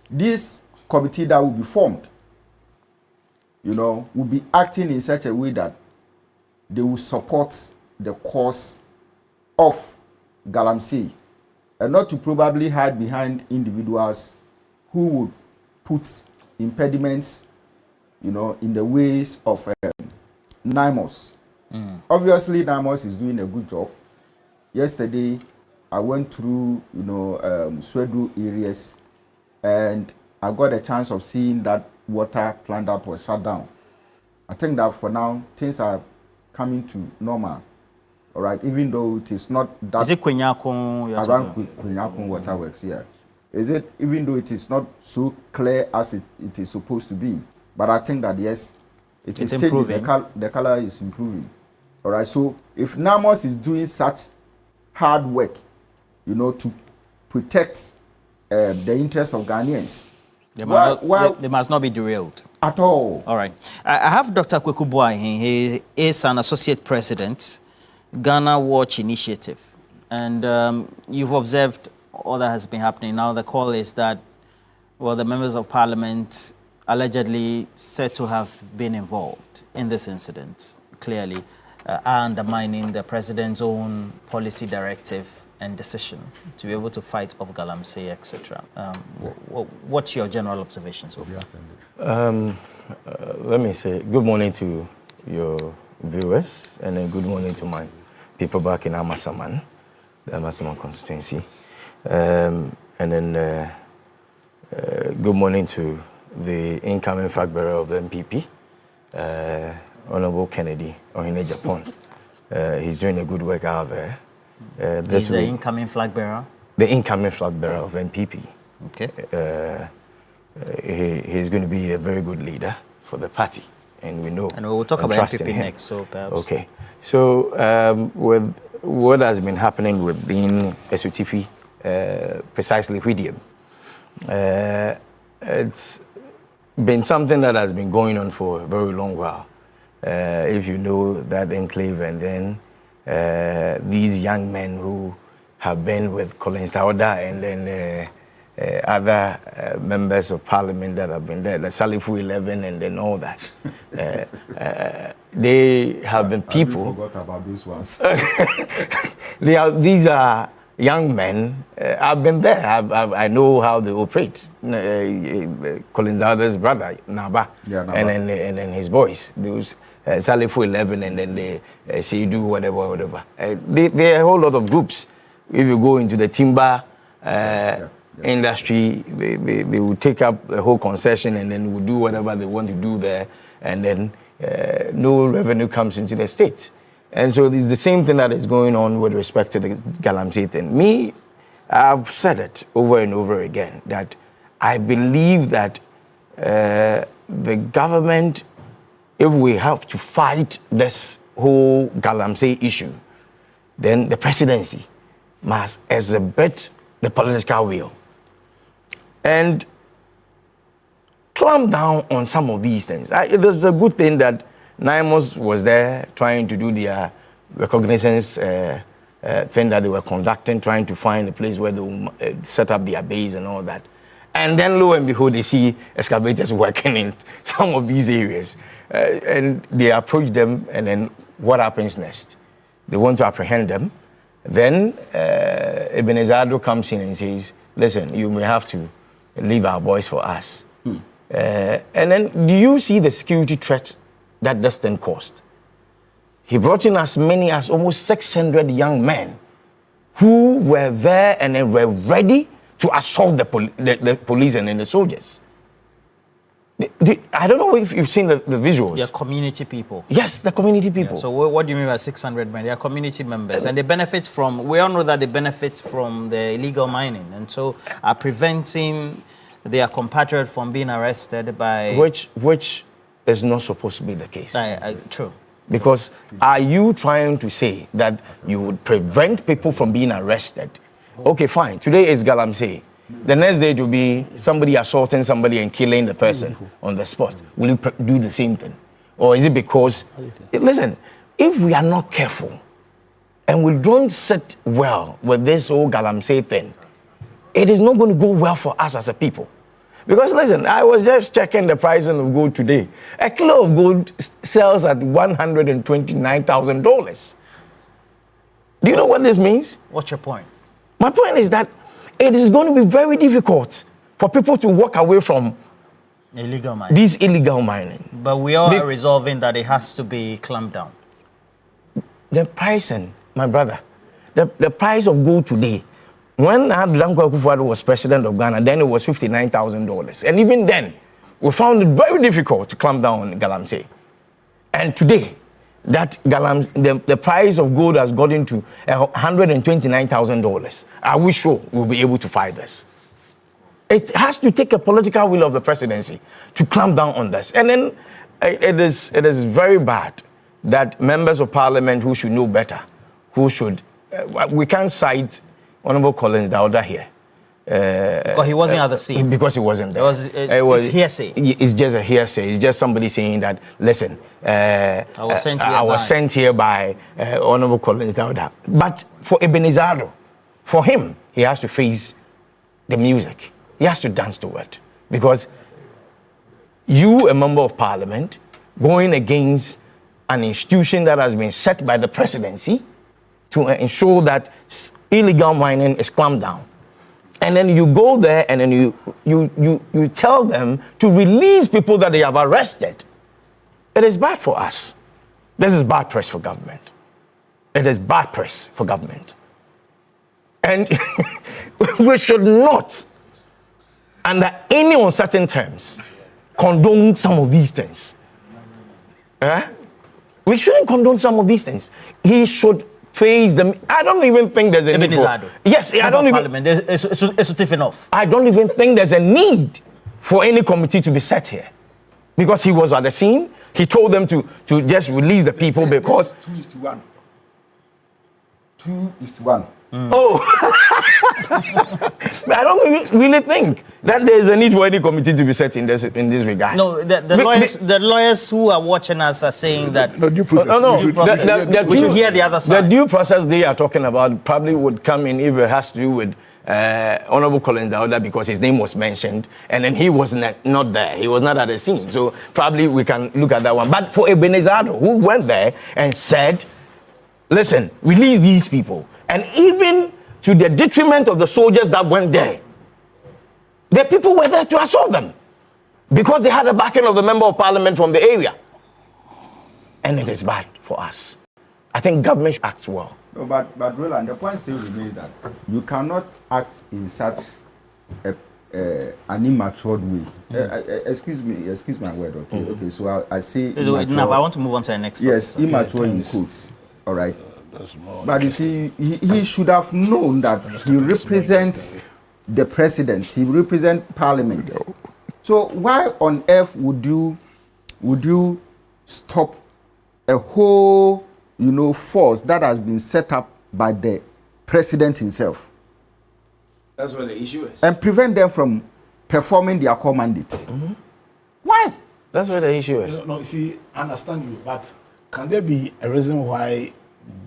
this committee that will be formed, will be acting in such a way that they will support the cause of Galamsey, and not to probably hide behind individuals who would put impediments, in the ways of NIMOS. Obviously, NIMOS is doing a good job. Yesterday, I went through, Swedru areas, and I got a chance of seeing that water plant that was shut down. I think that for now, things are coming to normal. all right, even though it is not that... Is it Kwenyakon? Around Kwenyakon Waterworks, yeah. Is it, even though it is not so clear as it is supposed to be, but I think that, yes, it is improving. The color is improving. All right, so if NAMOS is doing such hard work, you know, to protect the interests of Ghanaians, they must not be derailed. At all. All right. I have Dr. Kweku Boahen. He is an associate president, Ghana Watch Initiative. And you've observed all that has been happening. Now the call is that, well, the members of parliament allegedly said to have been involved in this incident, clearly, are undermining the president's own policy directive and decision to be able to fight off Galamsey, etc. What's your general observations so far? Let me say good morning to your viewers, and then good morning to my people back in Amasaman, the Amasaman constituency. And then good morning to the incoming flag bearer of the MPP, Honorable Kennedy, in Japan. He's doing a good work out there. He's the incoming flag bearer? The incoming flag bearer of MPP. Okay. He's going to be a very good leader for the party, and we know. And we'll talk about MPP next, so perhaps. Okay. So with what has been happening with being SUTFI, precisely Whidium, it's been something that has been going on for a very long while. If you know that enclave, and then these young men who have been with Colin Stauda, and then other members of parliament that have been there, the Salifu 11, and then all that. They have been people. I forgot about those ones. These are young men. I've been there. I know how they operate. Colin Stauda's brother, Naba, Naba. And then his boys. Those Salifu 11, and then they say you do whatever. There are a whole lot of groups. If you go into the timber industry, they will take up the whole concession, and then will do whatever they want to do there, and then no revenue comes into the state. And so it's the same thing that is going on with respect to the Galamsey thing. I've said it over and over again that I believe that the government, if we have to fight this whole Galamsey issue, then the presidency must exhibit the political will and clamp down on some of these things. It was a good thing that NIMOS was there trying to do their recognizance thing that they were conducting, trying to find a place where they will set up their base and all that. And then lo and behold, they see excavators working in some of these areas. And they approach them, and then what happens next? They want to apprehend them. Then Ebenezer Addo comes in and says, listen, you may have to leave our boys for us. And then do you see the security threat that this thing caused? He brought in as many as almost 600 young men who were there and then were ready to assault the police and then the soldiers. I don't know if you've seen the visuals. They're community people. Yes, the community people. Yeah, so what do you mean by 600 men? They are community members, and they benefit from, we all know that they benefit from the illegal mining, and so are preventing their compatriot from being arrested by... Which is not supposed to be the case. True. Because are you trying to say that you would prevent people from being arrested? Okay, fine. Today is Galamsey. The next day it will be somebody assaulting somebody and killing the person on the spot. Will you do the same thing? Or is it because... Listen, if we are not careful and we don't sit well with this whole Galamsey thing, it is not going to go well for us as a people. Because listen, I was just checking the pricing of gold today. A kilo of gold sells at $129,000. Do you know what this means? What's your point? My point is that it is going to be very difficult for people to walk away from illegal mining. This illegal mining. But we are resolving that it has to be clamped down. The pricing, my brother, the price of gold today, when Danko Akufo-Addo was president of Ghana, then it was $59,000. And even then, we found it very difficult to clamp down on Galamsey. And today, that the price of gold has gotten to $129,000. Are we sure we'll be able to fight this? It has to take a political will of the presidency to clamp down on this. And then it is very bad that members of parliament who should know better, who should, we can't cite Honorable Collins Dauda here. Because he wasn't at the scene. Because he wasn't there. It's hearsay. It's just a hearsay. It's just somebody saying that, listen, I was sent here by Honorable Collins Dauda. But for Ebenezado, for him, he has to face the music. He has to dance to it. Because you, a member of parliament, going against an institution that has been set by the presidency to ensure that illegal mining is clamped down. And then you go there and then you tell them to release people that they have arrested. It is bad for us. This is bad press for government. It is bad press for government. And we should not, under any uncertain terms, condone some of these things. We shouldn't condone some of these things. He should face them. I don't even think there's a need for... Yes, I don't even... It's enough. I don't even think there's a need for any committee to be set here. Because he was at the scene. He told them to just release the people because... 2:1. 2:1. Oh, but I don't really think that there is a need for any committee to be set in this regard. No, the lawyers who are watching us are saying that no due process. We should hear the other side. The due process they are talking about probably would come in if it has to do with Honorable Collins Dauda because his name was mentioned and then he was not there. He was not at the scene. So probably we can look at that one. But for Ebenezado, who went there and said, listen, release these people. And even to the detriment of the soldiers that went there, the people were there to assault them because they had the backing of the member of parliament from the area. And it is bad for us. I think government should act well. No, but Roland, the point still remains that you cannot act in such an immature way. Excuse my word, okay? Mm-hmm. Okay, so I say immature. I want to move on to the next one. Yes, immature in quotes. All right. But you see, he should have known that he represents the president. He represents parliament. So why on earth would you stop a whole, force that has been set up by the president himself? That's what the issue is. And prevent them from performing their core mandate. Mm-hmm. Why? That's what the issue is. No, see, I understand you, but can there be a reason why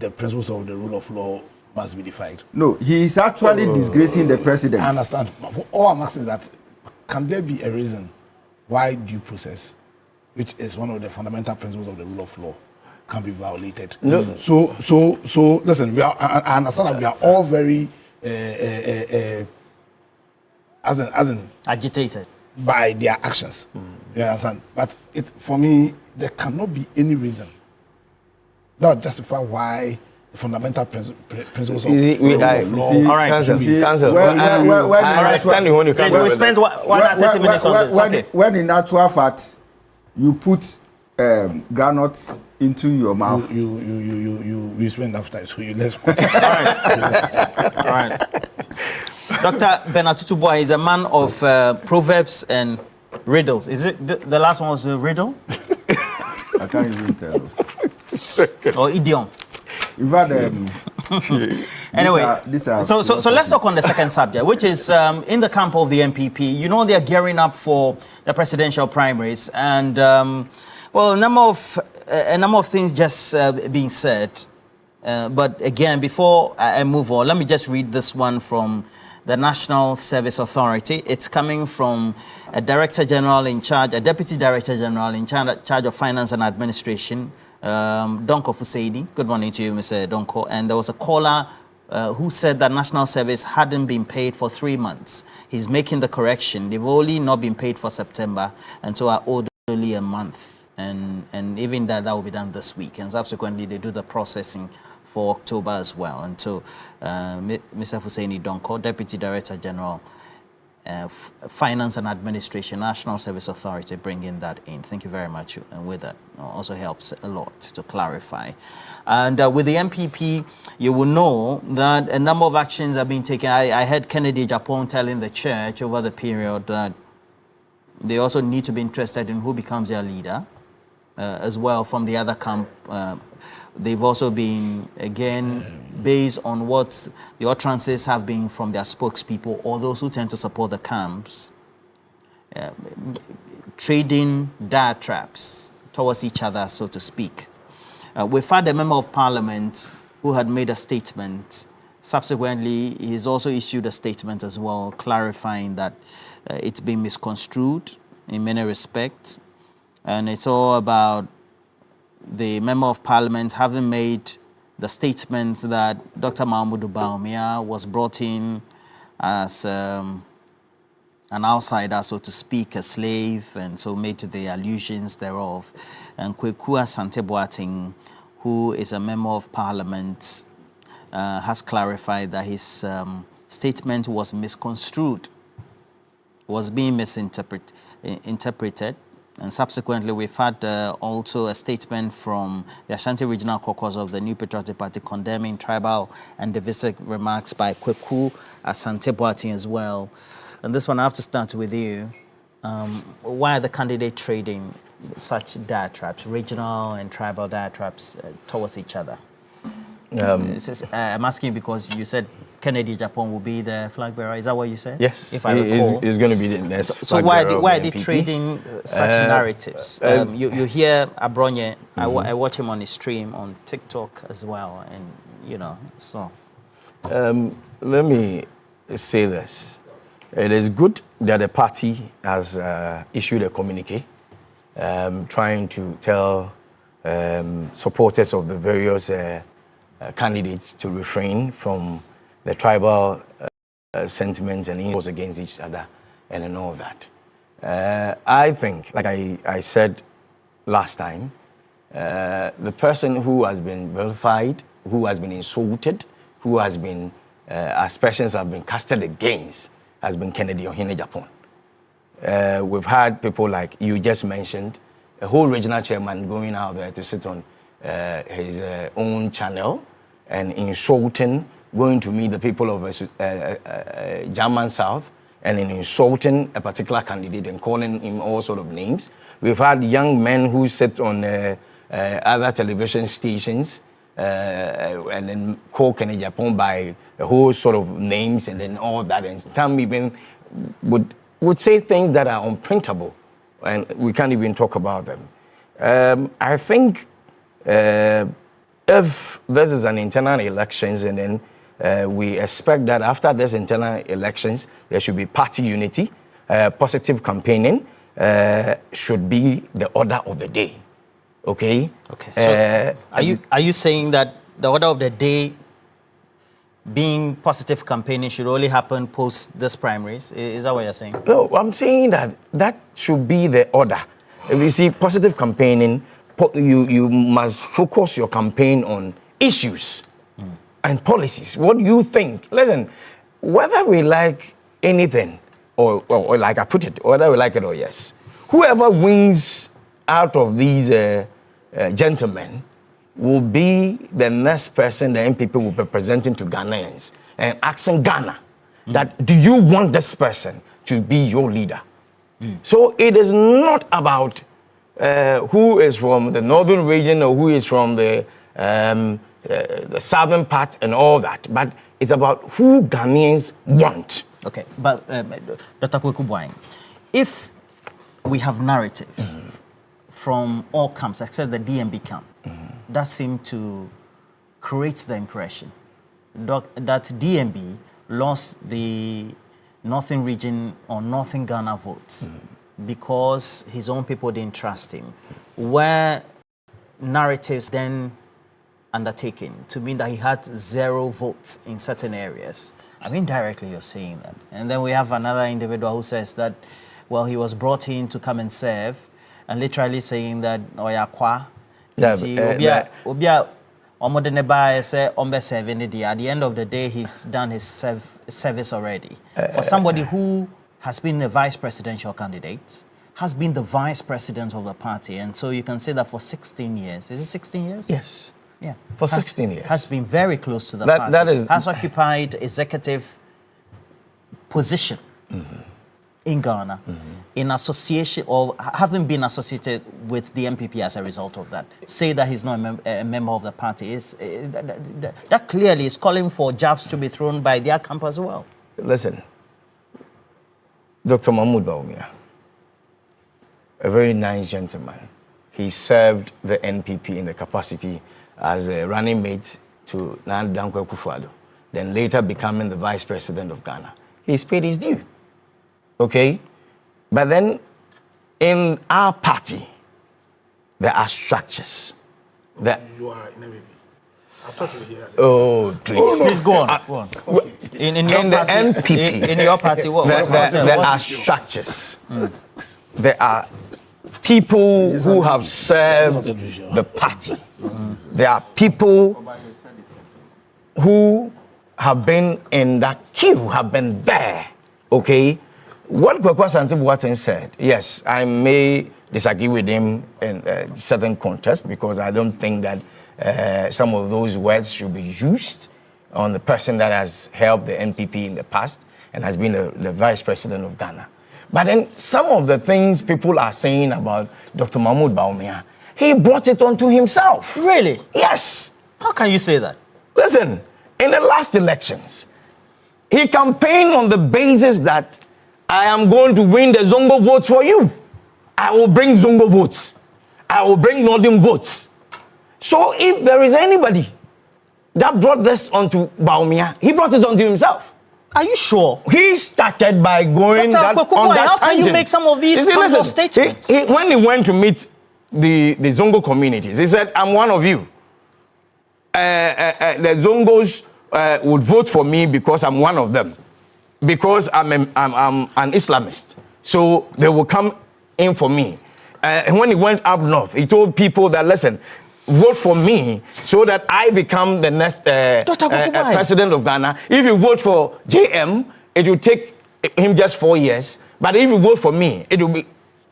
the principles of the rule of law must be defied? No, he is actually disgracing the president. I understand. All I'm asking is that, can there be a reason why due process, which is one of the fundamental principles of the rule of law, can be violated? No. So listen, I understand that we are all very, as in agitated by their actions. You understand? But for me, there cannot be any reason that would justify why the fundamental principles of rule of law. All right, cancel. We spend 130 minutes on this. Okay. When in actual fact, you put granules into your mouth. You spend enough time, so you let's. All right. Dr. Bernard Tutubwa is a man of proverbs and riddles. Is it the last one was a riddle? I can't even tell. Or idiom. Anyway, so let's talk on the second subject, which is in the camp of the MPP. They're gearing up for the presidential primaries, and a number of things just being said. But again, before I move on, let me just read this one from the National Service Authority. It's coming from a Director General in charge, a Deputy Director General in charge of Finance and Administration, Donko Fuseidi. Good morning to you, Mr. Donko. And there was a caller who said that National Service hadn't been paid for 3 months. He's making the correction. They've only not been paid for September, and so are owed only a month. And even that will be done this week. And subsequently, they do the processing for October as well. And so, Mr. Fuseini Donko, Deputy Director General, Finance and Administration, National Service Authority, bringing that in. Thank you very much. And with that, also helps a lot to clarify. And with the MPP, you will know that a number of actions are being taken. I heard Kennedy Japan telling the church over the period that they also need to be interested in who becomes their leader as well from the other camp. They've also been, again, based on what the utterances have been from their spokespeople or those who tend to support the camps, trading diatribes towards each other, so to speak. We've had a member of parliament who had made a statement. Subsequently, he's also issued a statement as well, clarifying that it's been misconstrued in many respects. And it's all about the member of parliament having made the statement that Dr. Mahmoud Bawumia was brought in as an outsider, so to speak, a slave, and so made the allusions thereof. And Kweku Asante Boateng, who is a member of parliament, has clarified that his statement was misconstrued, was being misinterpreted. And subsequently, we've had also a statement from the Ashanti Regional Caucus of the New Patriotic Party condemning tribal and divisive remarks by Kweku Asante Boateng as well. And this one, I have to start with you. Why are the candidates trading such diatribes, regional and tribal diatribes, towards each other? I'm asking because you said Kennedy Japan will be the flag bearer. Is that what you said? Yes, if I recall. He's going to be the next. So why are they trading such narratives? You hear Abronye. I watch him on his stream on TikTok as well, and so. Let me say this: it is good that the party has issued a communique, trying to tell supporters of the various candidates to refrain from the tribal sentiments and insults against each other and all that. I think, like I said last time, the person who has been vilified, who has been insulted, who has been, aspersions have been casted against, has been Kennedy Ohene Japan. We've had people like you just mentioned, a whole regional chairman going out there to sit on his own channel and insulting, going to meet the people of German South and insulting a particular candidate and calling him all sort of names. We've had young men who sit on other television stations and then call Kennedy Japan by a whole sort of names and then all that, and some even would say things that are unprintable and we can't even talk about them. I think if this is an internal elections and then we expect that after this internal elections, there should be party unity, positive campaigning should be the order of the day. Okay? Okay. So are you saying that the order of the day being positive campaigning should only happen post this primaries? Is that what you're saying? No, I'm saying that should be the order. If you see positive campaigning, you must focus your campaign on issues and policies. What do you think? Listen, whether we like anything, or like I put it, whether we like it or yes, whoever wins out of these gentlemen will be the next person the MPP will be presenting to Ghanaians and asking Ghana that, do you want this person to be your leader? So it is not about who is from the northern region or who is from the southern part and all that, but it's about who Ghanaians want. Okay, but Dr. Kweku Boateng, if we have narratives from all camps except the DMB camp that seem to create the impression that DMB lost the northern region or northern Ghana votes because his own people didn't trust him, were narratives then undertaken to mean that he had 0 votes in certain areas? I mean, directly you're saying that. And then we have another individual who says that, well, he was brought in to come and serve, and literally saying that, at the end of the day, he's done his service already. For somebody who has been a vice presidential candidate, has been the vice president of the party, and so you can say that for 16 years. Is it 16 years? Yes. Yeah. For 16 years. Has been very close to the That- party. that is- has occupied executive position in Ghana in association or having been associated with the MPP as a result of that. Say that he's not a member of the party. That clearly is calling for jabs to be thrown by their camp as well. Listen, Dr. Mahmoud Bawumia, a very nice gentleman. He served the NPP in the capacity as a running mate to Nana Dankwa Akufo-Addo, then later becoming the vice president of Ghana. He's paid his due. Okay? But then in our party, there are structures. You are in MPP. I thought you were here. Oh, please. Please go on. Go on. In your In party, the NPP, in your party, there are structures. There are people who have served the party. There are people who have been in that queue, have been there. Okay? What Kwakwa Santibuwaten said, yes, I may disagree with him in certain context because I don't think that some of those words should be used on the person that has helped the NPP in the past and has been the vice president of Ghana. But then some of the things people are saying about Dr. Mahmoud Bawumia, he brought it onto himself. Really? Yes. How can you say that? Listen, in the last elections, he campaigned on the basis that I am going to win the Zongo votes for you. I will bring Zongo votes. I will bring Northern votes. So if there is anybody that brought this onto Bawumia, he brought it onto himself. Are you sure? He started by going Dr. on that how can tangent. you make some of these Listen, statements? when he went to meet the Zongo communities, he said, I'm one of you. The Zongos would vote for me because I'm one of them. Because I'm an Islamist. So they will come in for me. And when he went up north, he told people that, listen, vote for me so that I become the next president of Ghana. If you vote for JM, it will take him just 4 years. But if you vote for me, it will be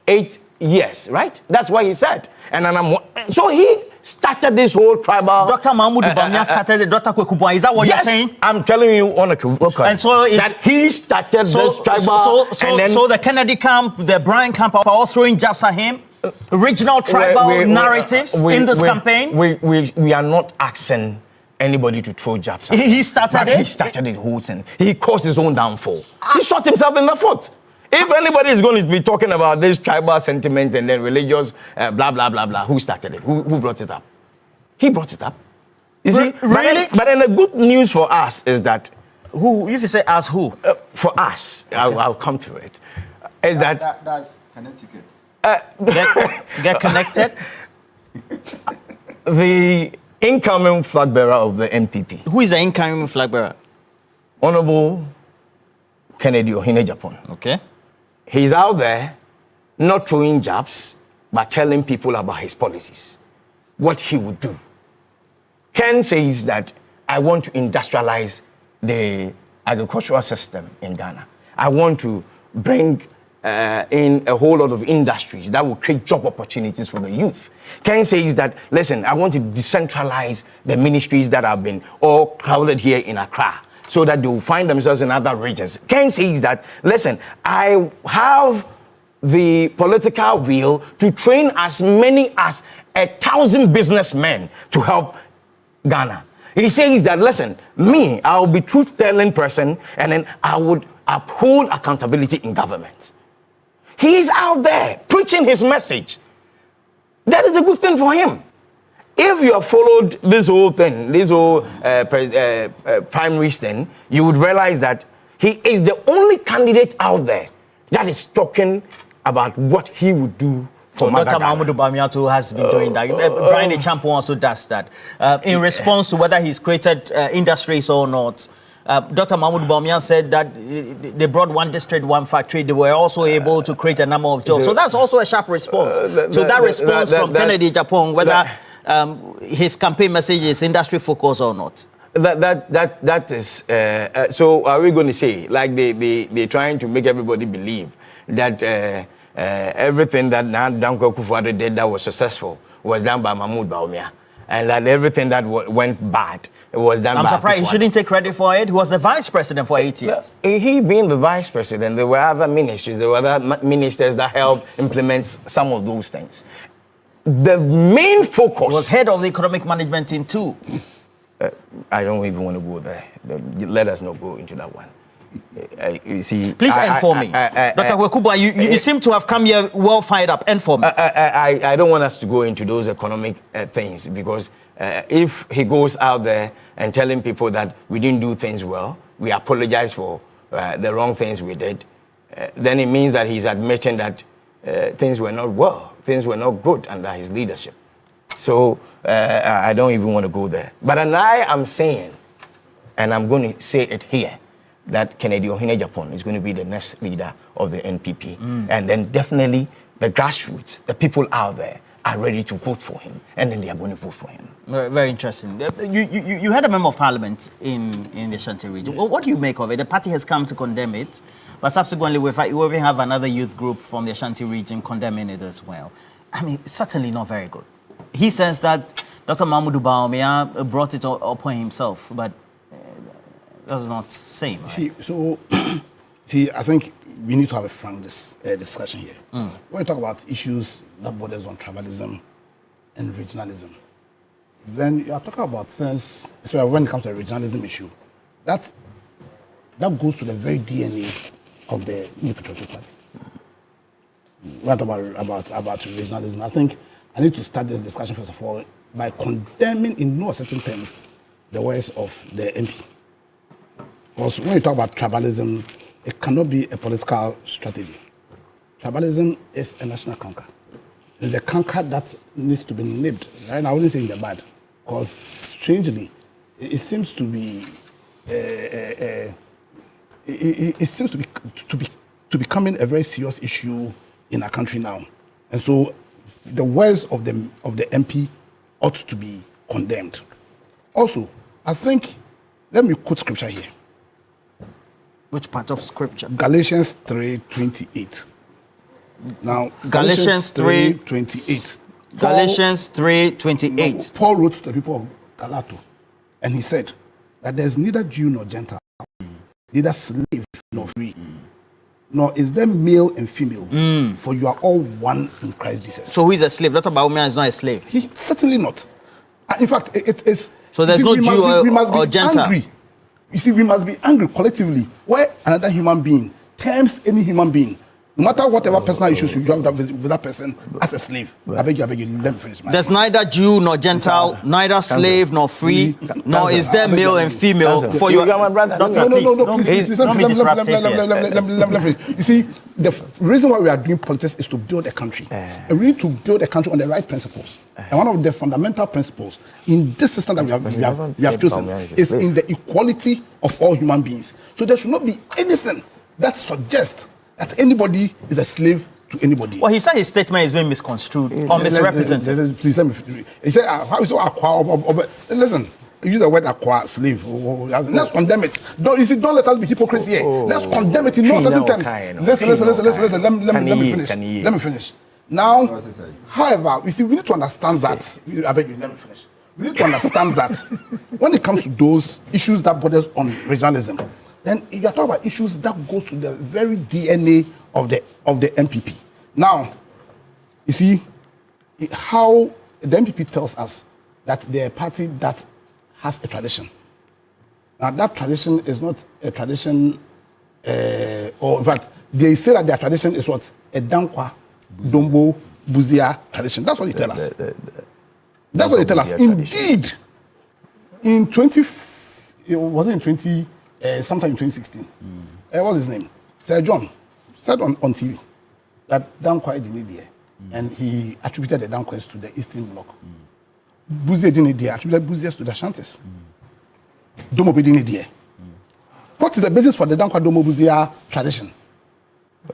8 years, right? That's what he said. And then so he started this whole tribal. Dr. Mahmoud Bawumia started the Dr. Kwekubwa. Is that what you're saying? I'm telling you on a and so it's, that he started this tribal. So the Kennedy camp, the Bryan camp are all throwing jabs at him? Regional tribal narratives in this campaign? We are not asking anybody to throw jabs at him. He started it? He started the whole thing. He caused his own downfall. He shot himself in the foot. If anybody is going to be talking about this tribal sentiment and then religious blah, blah, blah, blah, who started it? Who brought it up? He brought it up. You see? Really? But then the good news for us is that... Who? If you say us, who? For us, okay. I'll come to it. Is That's Connecticut. Get connected? The incoming flag bearer of the NPP. Who is the incoming flag bearer? Honorable Kennedy Ohene Japan. Okay. He's out there not throwing jabs, but telling people about his policies, what he would do. Ken says that I want to industrialize the agricultural system in Ghana. I want to bring in a whole lot of industries that will create job opportunities for the youth. Ken says that, listen, I want to decentralize the ministries that have been all crowded here in Accra, so that they will find themselves in other regions. Ken says that, listen, I have the political will to train as many as 1,000 businessmen to help Ghana. He says that, listen, me, I'll be truth-telling person, and then I would uphold accountability in government. He's out there preaching his message. That is a good thing for him. If you have followed this whole thing, this whole primaries thing, you would realize that he is the only candidate out there that is talking about what he would do for Dr. Mahmoud Bawumia too has been doing that. Brian the Champion also does that. In response to whether he's created industries or not, Dr. Mahmoud Bawumia said that they brought one district, one factory. They were also able to create a number of jobs. So that's also a sharp response. So that response from Kennedy Japan, whether his campaign message is industry focused or not. That is. So are we going to say, like they're trying to make everybody believe that everything that Danko Kufuor did that was successful was done by Mahmoud Bawumia, and that everything that went bad was done by I'm surprised he Kufuor. shouldn't take credit for it. He was the vice president for 8 years. He being the vice president, there were other ministries, there were other ministers that helped implement some of those things. The main focus He was head of the economic management team too. I don't even want to go there. Let us not go into that one. You see, Please end for me. Dr. Wekuba, you seem to have come here well fired up. End for me. I don't want us to go into those economic things because if he goes out there and telling people that we didn't do things well, we apologize for the wrong things we did, then it means that he's admitting that things were not well, things were not good under his leadership. So I don't even want to go there. But and I am saying, and I'm going to say it here, that Kennedy Ohene Japan is going to be the next leader of the NPP. And then definitely the grassroots, the people out there are ready to vote for him. And then they are going to vote for him. Very interesting. You had a member of parliament in the Ashanti region. Well, what do you make of it? The party has come to condemn it, but subsequently we even have another youth group from the Ashanti region condemning it as well. I mean, certainly not very good. He says that Dr. Mahmoud Bawumia brought it upon himself, but that's not same. Right? See, I think we need to have a frank discussion here. When we talk about issues that borders on tribalism and regionalism, then you are talking about things, especially when it comes to the regionalism issue, that goes to the very DNA of the New Patriotic Party. What about regionalism? I think I need to start this discussion first of all by condemning in no certain terms the words of the MP. Because when you talk about tribalism, it cannot be a political strategy. Tribalism is a national canker. It's a canker that needs to be nipped. Right now, I wouldn't say in the bad, because strangely, it seems to be to becoming a very serious issue in our country now, and so the words of the MP ought to be condemned. Also, I think, let me quote scripture here. Which part of scripture? Galatians 3:28. Now, Galatians 3:28. Galatians 3:28. Paul wrote to the people of Galatia, and he said that there's neither Jew nor Gentile, neither slave nor free, nor is there male and female, for you are all one in Christ Jesus. So who is a slave? Dr. Bawumia is not a slave. He certainly not. In fact, it is. So there's no Jew or Gentile. Angry. You see, we must be angry collectively where another human being terms any human being, no matter whatever personal issues you have with that person, as a slave. I beg you, let me finish. There's neither Jew nor Gentile, neither slave nor free, nor is there male and female. For you, Doctor, please, don't be disruptive here. You see, the reason why we are doing politics is to build a country. And we need to build a country on the right principles. And one of the fundamental principles in this system that we have chosen is in the equality of all human beings. So there should not be anything that suggests that anybody is a slave to anybody. Well, he said his statement is being misconstrued or misrepresented. Please let me. He said, "How is it acquire?" Listen, use the word acquire, slave. Let's condemn it. Don't let us be hypocrites here. Let's condemn it in no certain terms. Listen. Let me finish. Now, however, you see, we need to understand that. I beg you, let me finish. We need to understand that when it comes to those issues that borders on regionalism, then you are talking about issues that goes to the very DNA of the MPP. Now, you see how the MPP tells us that they're a party that has a tradition. Now, that tradition is not a tradition, or in fact, they say that their tradition is what? A Dankwa, Dombo, Buzia tradition. That's what they tell us. That's what they tell us. Indeed, in sometime in 2016, what's his name? Sir John said on TV that Dankwa didn't there, and he attributed the Dankwas to the Eastern Bloc. Buzia didn't there, attributed Buzias to the Ashantis. Domo didn't there. What is the basis for the Dankwa Domo Buzia tradition?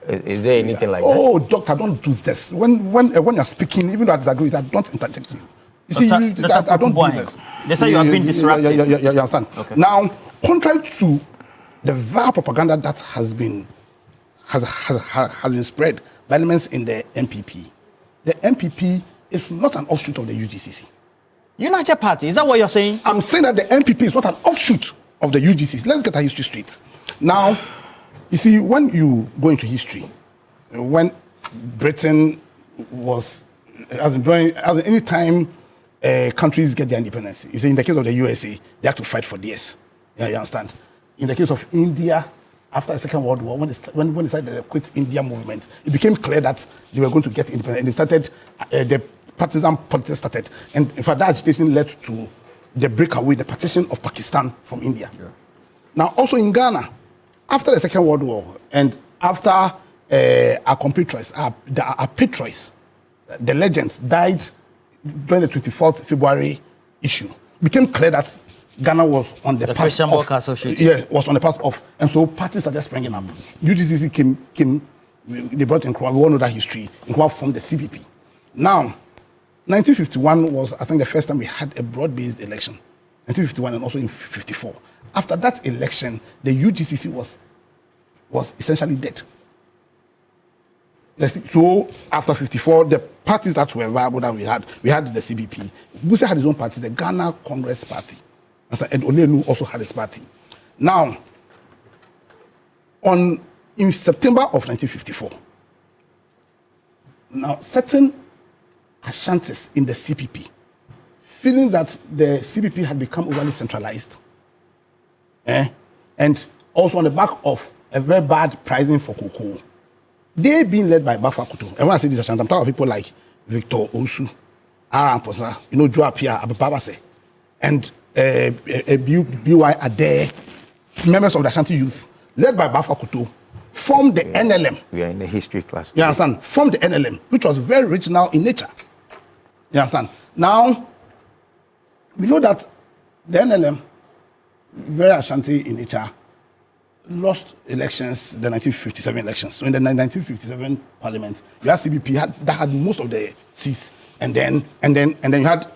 Is there anything like that? Oh, doctor, don't do this. When you're speaking, even though I disagree with that, don't interject you. You see, I don't believe this. They say you have been disruptive. You understand? Okay. Now, contrary to the vile propaganda that has been spread by elements in the MPP is not an offshoot of the UGCC. United Party, is that what you're saying? I'm saying that the MPP is not an offshoot of the UGCC. Let's get our history straight. Now, you see, when you go into history, when Britain was, any time countries get their independence, you see, in the case of the USA, they had to fight for theirs. Yeah, you understand? In the case of India, after the Second World War, when they started the Quit India movement, it became clear that they were going to get independence. And they started, the partisan politics started. And in fact, that agitation led to the breakaway, the partition of Pakistan from India. Yeah. Now, also in Ghana, after the Second World War, and after our compatriots, our patriots, the legends died during the 24th February issue, it became clear that Ghana was on the path Christian of, Work Association. Yeah, was on the path of, and so parties started springing up. UGCC came, they brought in Nkrumah. We all know that history. Nkrumah formed the CPP. Now, 1951 was, I think, the first time we had a broad-based election. 1951 and also in 54. After that election, the UGCC was essentially dead. So after 54, the parties that were viable that we had the CBP. Busia had his own party, the Ghana Congress Party. And Olenu also had his party. Now, in September of 1954, now certain Ashantis in the CPP, feeling that the CPP had become overly centralized, and also on the back of a very bad pricing for cocoa, they being led by Bafa Kutu. And when I say this Ashanti, I'm talking about people like Victor Osu, Aram Posa, Joe Apia, Ababase, and BY Ade, members of the Ashanti youth, led by Bafa Kutu, formed the NLM. We are in the history class. You understand? Formed the NLM, which was very regional in nature. You understand? Now, we know that the NLM, very Ashanti in nature, lost elections, the 1957 elections. So in the 1957 parliament, you had CBP that had most of the seats, and then you had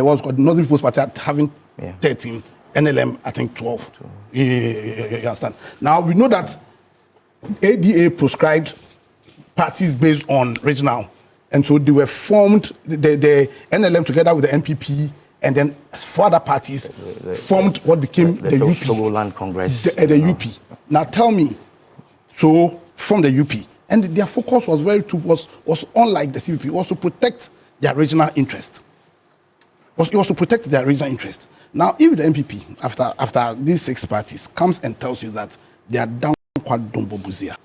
what's called Northern People's Party having 13, NLM I think 12. You understand? Now we know that ADA proscribed parties based on regional, and so they were formed, the NLM together with the NPP, and then four other parties formed what became the UP. Togo Land Congress. The UP. Now tell me, so from the UP, and their focus was was unlike the CPP, was to protect their regional interest. It was to protect their regional interest. Now, if the NPP, after these six parties, comes and tells you that they are down Quad Dombo Buzia,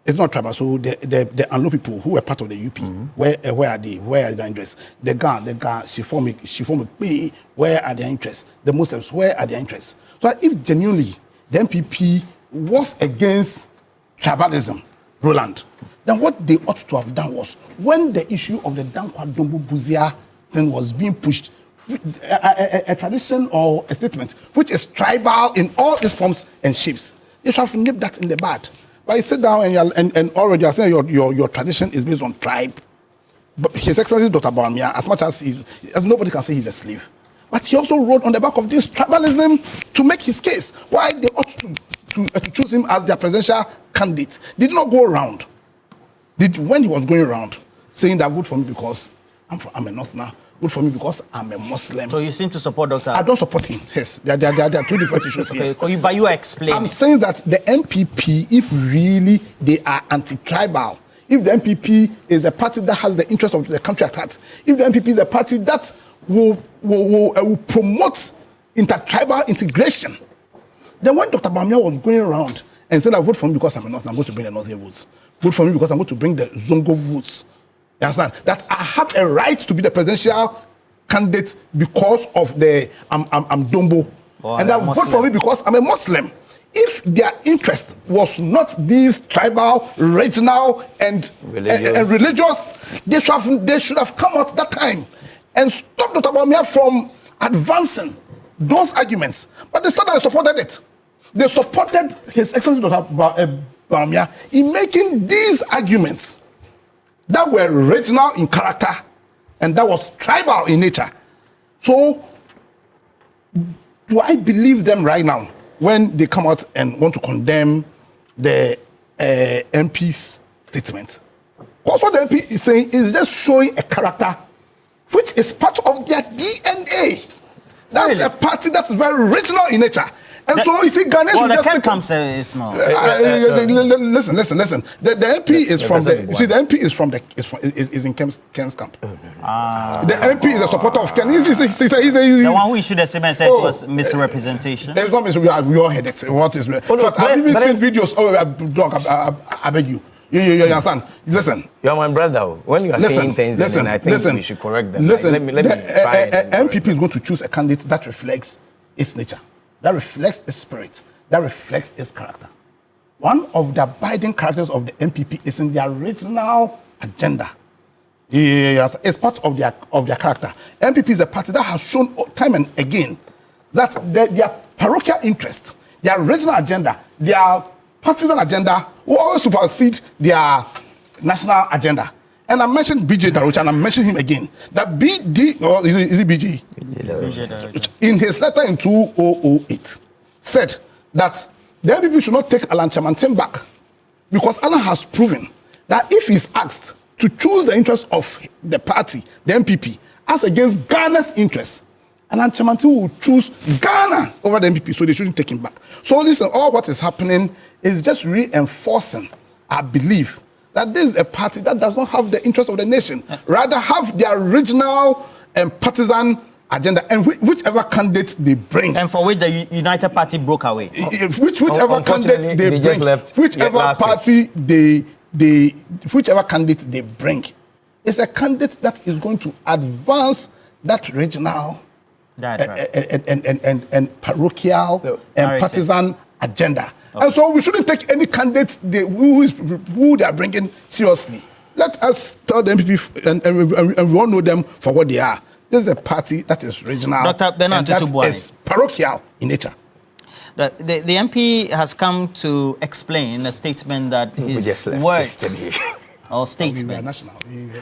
it's not tribal. So the Anlo people who were part of the UP, where are they? Where are their interests? The Ga, she form a P, where are their interests? The Muslims, where are their interests? So if genuinely the NPP was against tribalism, Roland, then what they ought to have done was, when the issue of the Dankwa Dombo Buzia thing was being pushed, a tradition or a statement which is tribal in all its forms and shapes, they should have nipped that in the bud. But you sit down and already are saying your tradition is based on tribe. But His Excellency Dr. Bawumia, as much as nobody can say he's a slave, but he also wrote on the back of this tribalism to make his case why they ought to choose him as their presidential candidate. They did not go around. When he was going around saying that vote for me because I'm a Northerner, vote for me because I'm a Muslim. So you seem to support Dr. I don't support him. Yes, there are two different issues here. But you explain. I'm saying that the MPP, if really they are anti-tribal, if the MPP is a party that has the interest of the country at heart, if the MPP is a party that will promote intertribal integration, then when Dr. Bawumia was going around and said, I vote for me because I'm a North, I'm going to bring the Northern votes. Vote for me because I'm going to bring the Zongo votes. You understand? That I have a right to be the presidential candidate because of the I'm Dombo. And I vote for me because I'm a Muslim. If their interest was not these tribal, regional, and religious, they should have come out that time and stopped Dr. Bawumia from advancing those arguments. But they said they supported it. They supported His Excellency Dr. Bawumia in making these arguments that were regional in character and that was tribal in nature. So, do I believe them right now when they come out and want to condemn the MP's statement? Because what the MP is saying is just showing a character which is part of their DNA. That's really? A party that's very original in nature. And so you see, Ghanaians well, the just comes is not. Listen. The MP is from the. You see, the MP is from the is in Ken's camp. The MP is a supporter of Ken. He's the one who issued the statement said it was misrepresentation. It's not misrepresentation. We all heard it. What is? But I've even seen videos. I beg you. You understand? Listen. You're my brother. When you are saying things, and I think we should correct them. Listen. Let me try. MPP is going to choose a candidate that reflects its nature, that reflects its spirit, that reflects its character. One of the abiding characters of the MPP is in their original agenda. Yes, it's part of their character. MPP is a party that has shown time and again that their parochial interest, their original agenda, their partisan agenda will always supersede their national agenda. And I mentioned BJ Darocha, and I mentioned him again. That BD, or is it BJ? In his letter in 2008, said that the MPP should not take Alan Chamantin back because Alan has proven that if he's asked to choose the interest of the party, the MPP, as against Ghana's interests, Alan Chamantin will choose Ghana over the MPP, so they shouldn't take him back. So listen, all what is happening is just reinforcing our belief that this is a party that does not have the interest of the nation, rather have their original and partisan agenda, and whichever candidate they bring. And for which the United Party broke away. Whichever candidate they bring, whichever party whichever candidate they bring, is a candidate that is going to advance that regional and parochial and partisan agenda. Okay. And so we shouldn't take any candidate who they are bringing seriously. Let us tell the MPP, and we all know them for what they are. This is a party that is regional Dr. and that is parochial in nature. The MP has come to explain a statement that his words or statements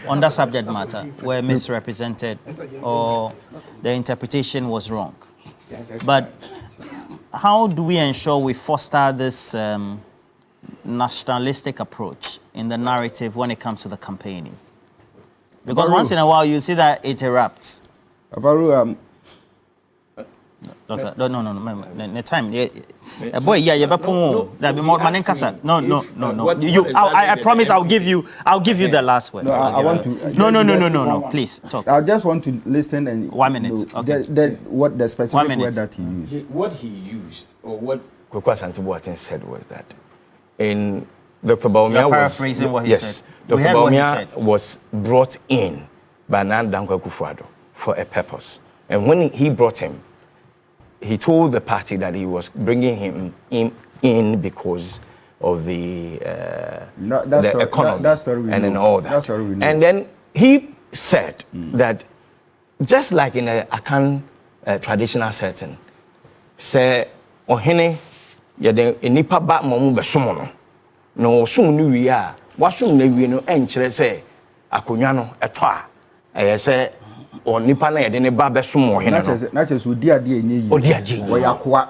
on that subject matter were misrepresented or the interpretation was wrong. But how do we ensure we foster this nationalistic approach in the narrative when it comes to the campaigning? Because once in a while you see that it erupts. Doctor, no. The time, boy, yeah, you that be more manenkasa. No. I promise I'll give you the last word. No, I want to. No. Please talk. I just want to listen and 1 minute. Okay. What the specific word that he used. What he used, or what Kwekwa Santibuatin said was that in Dr. Baumia was paraphrasing what he said. Dr. Baumia was brought in by Nana Dankwa for a purpose, and when he brought him, he told the party that he was bringing him in because of the economy and all that. And then he said that just like in a Akan traditional setting, say ohene yede enipa ba mamu besomo no no sum no wi a wasum na wi no enkyere say akonwa no eto a say or nipa na yede ne ba besom ohene no na che so di ade enye yi oyakoa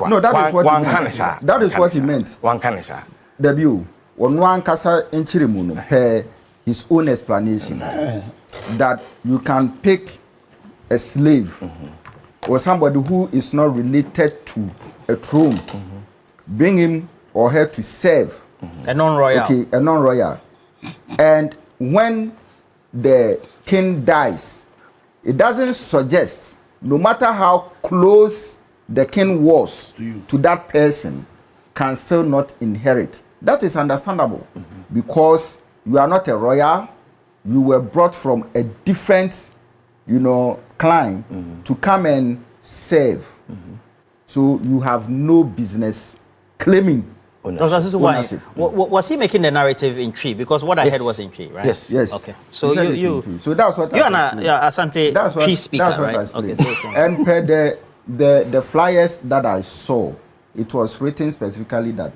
no that is what he meant. That is what he meant. One can say Debut ono ankasa enkyeremu no per his own explanation that you can pick a slave or somebody who is not related to a throne, bring him or her to serve a non-royal. Okay, a non-royal. And when the king dies, it doesn't suggest, no matter how close the king was to that person, can still not inherit. That is understandable because you are not a royal. You were brought from a different, clan to come and serve. So you have no business claiming ownership. Was he making the narrative in tree? Because what I heard was in tree, right? Yes. Okay. So so that's what you're Asante tree speaker, that's what right? Okay. And per the flyers that I saw, it was written specifically that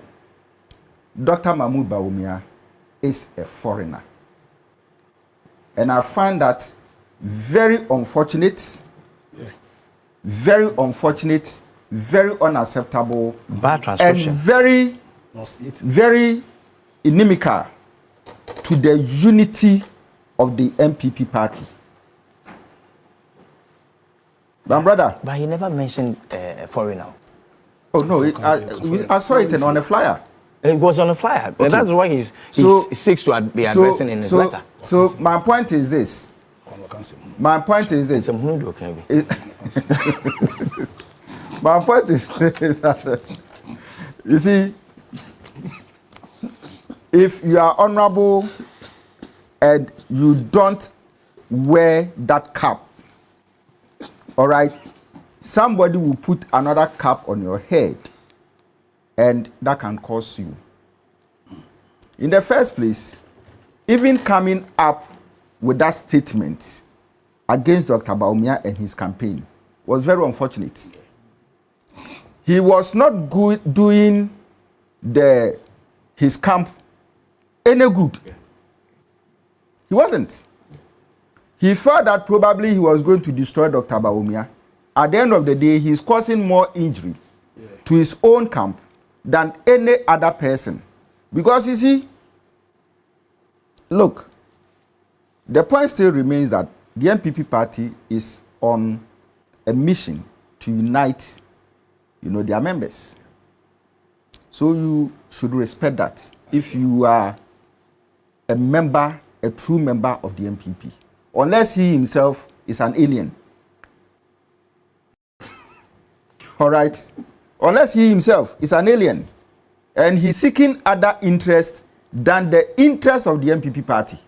Dr. Mahmoud Bawumia is a foreigner. And I find that very unfortunate, very unfortunate, very unacceptable, Bad and transcription. very, very inimical to the unity of the MPP party. My brother. But he never mentioned foreigner. Oh no, I saw it on a flyer. It was on a flyer. Okay. That's why he seeks to be addressing in his letter. So my point is this. My point is this. My point is that, you see, if you are honorable and you don't wear that cap, all right, somebody will put another cap on your head and that can cost you. In the first place, even coming up with that statement against Dr. Bawumia and his campaign was very unfortunate. He was not doing his camp any good. He wasn't. He felt that probably he was going to destroy Dr. Bawumia. At the end of the day, he's causing more injury to his own camp than any other person. Because you see, look, the point still remains that the MPP party is on a mission to unite, their members. So you should respect that if you are a member, a true member of the MPP. Unless he himself is an alien. All right? Unless he himself is an alien. And he's seeking other interests than the interest of the MPP party.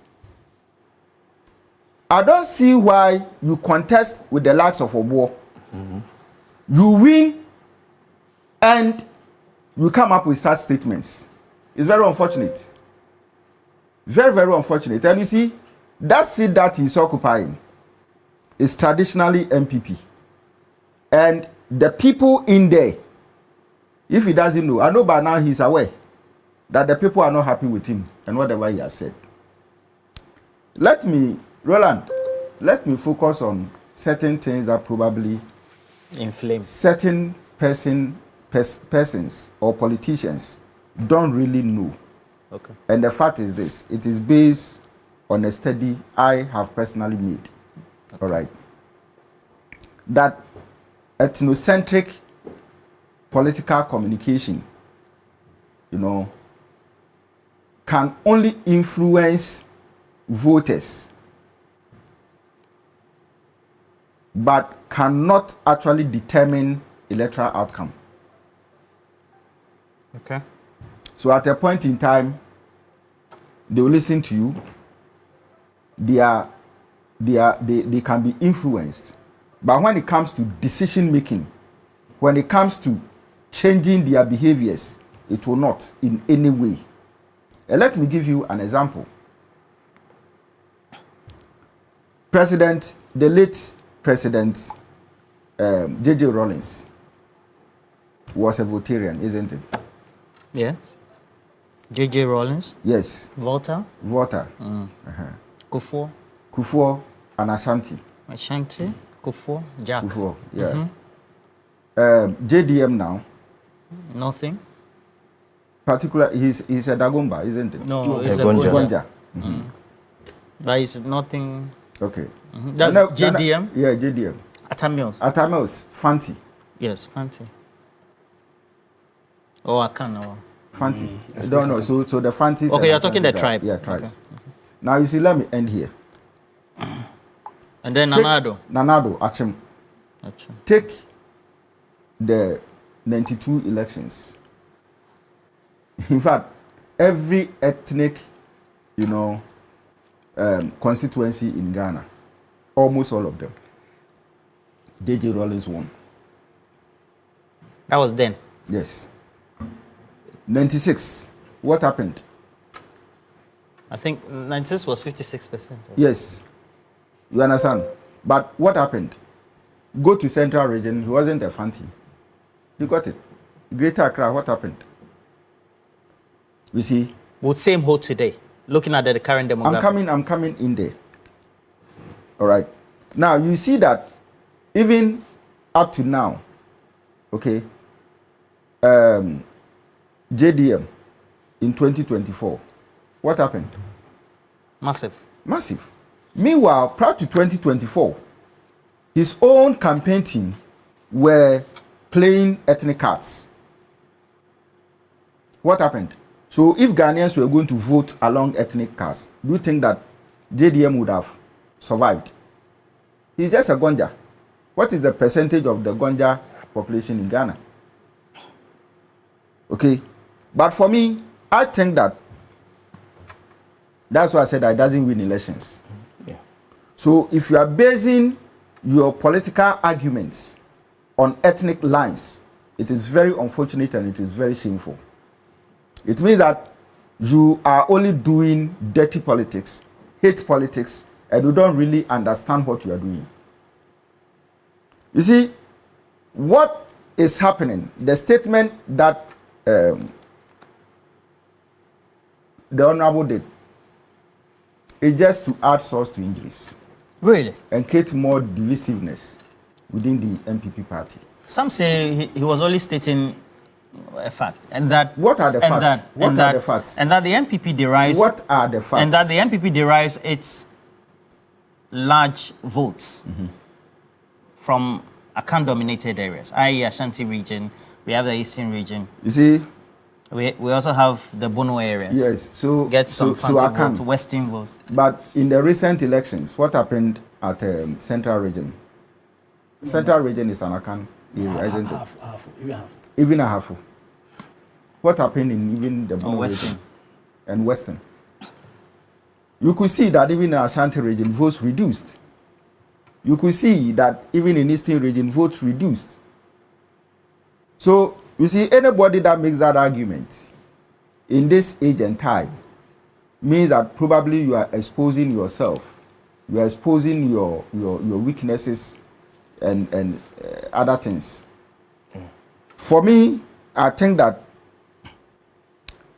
I don't see why you contest with the likes of Obuo. You win and you come up with such statements. It's very unfortunate. Very, very unfortunate. And you see, that seat that he's occupying is traditionally MPP. And the people in there, if he doesn't know, I know by now he's aware that the people are not happy with him and whatever he has said. Roland, let me focus on certain things that probably inflame certain persons or politicians don't really know. Okay. And the fact is this, it is based on a study I have personally made. Okay. All right. That ethnocentric political communication, can only influence voters, but cannot actually determine electoral outcome. Okay. So at a point in time, they will listen to you. They can be influenced. But when it comes to decision making, when it comes to changing their behaviors, it will not in any way. And let me give you an example. The late President J.J. Rawlings was a Voltairean, isn't it? Yes. J.J. Rawlings? Yes. Volta? Kufuor and Ashanti. Kufuor, Jack. Kufuor, yeah. JDM now. Nothing. He's a Dagomba, isn't it? No, it's a Gonja. But it's nothing. Okay. That's JDM? Yeah, JDM. Atamils, Fanti. Yes, Fanti. Oh, I can't know. Fanti. I don't know. So the Fantis. Okay, you're talking the tribe. Yeah, tribes. Okay. Now you see, let me end here. And then Nanado, Achim. Take the 92 elections. In fact, every ethnic, constituency in Ghana, almost all of them, J.J. Rawlings won. That was then? Yes. 96, what happened? I think 96 was 56%. Yes. You understand? But what happened? Go to Central Region, he wasn't a Fanti. You got it. Greater Accra, what happened? You see? Would same hold today, looking at the current demographic? I'm coming in there. All right. Now you see that even up to now, okay, JDM in 2024, what happened? Massive. Meanwhile, prior to 2024, his own campaign team were playing ethnic cards. What happened? So if Ghanaians were going to vote along ethnic cards, do you think that JDM would have survived? He's just a Gonja. What is the percentage of the Gonja population in Ghana? Okay. But for me, I think that that's why I said that it doesn't win elections. Yeah. So if you are basing your political arguments on ethnic lines, it is very unfortunate and it is very shameful. It means that you are only doing dirty politics, hate politics, and you don't really understand what you are doing. You see, what is happening, the statement that the Honorable did, is just to add source to injuries. Really? And create more divisiveness within the MPP party. Some say he was only stating a fact, and that what are the facts? What are the facts? And that the MPP derives. What are the facts? And that the MPP derives its large votes from Akan-dominated areas, i.e., Ashanti region. We have the Eastern region. You see, we also have the Bono areas. yes. So Get some so fancy Akan. votes, Western votes. But in the recent elections, what happened at Central Region? Central Region is an Akan area, isn't it? Even a half. What happened in even the Bono Western region and Western? You could see that even in Ashanti region, votes reduced. You could see that even in Eastern region, votes reduced. So, you see, anybody that makes that argument in this age and time means that probably you are exposing yourself. You are exposing your weaknesses and other things. For me, I think that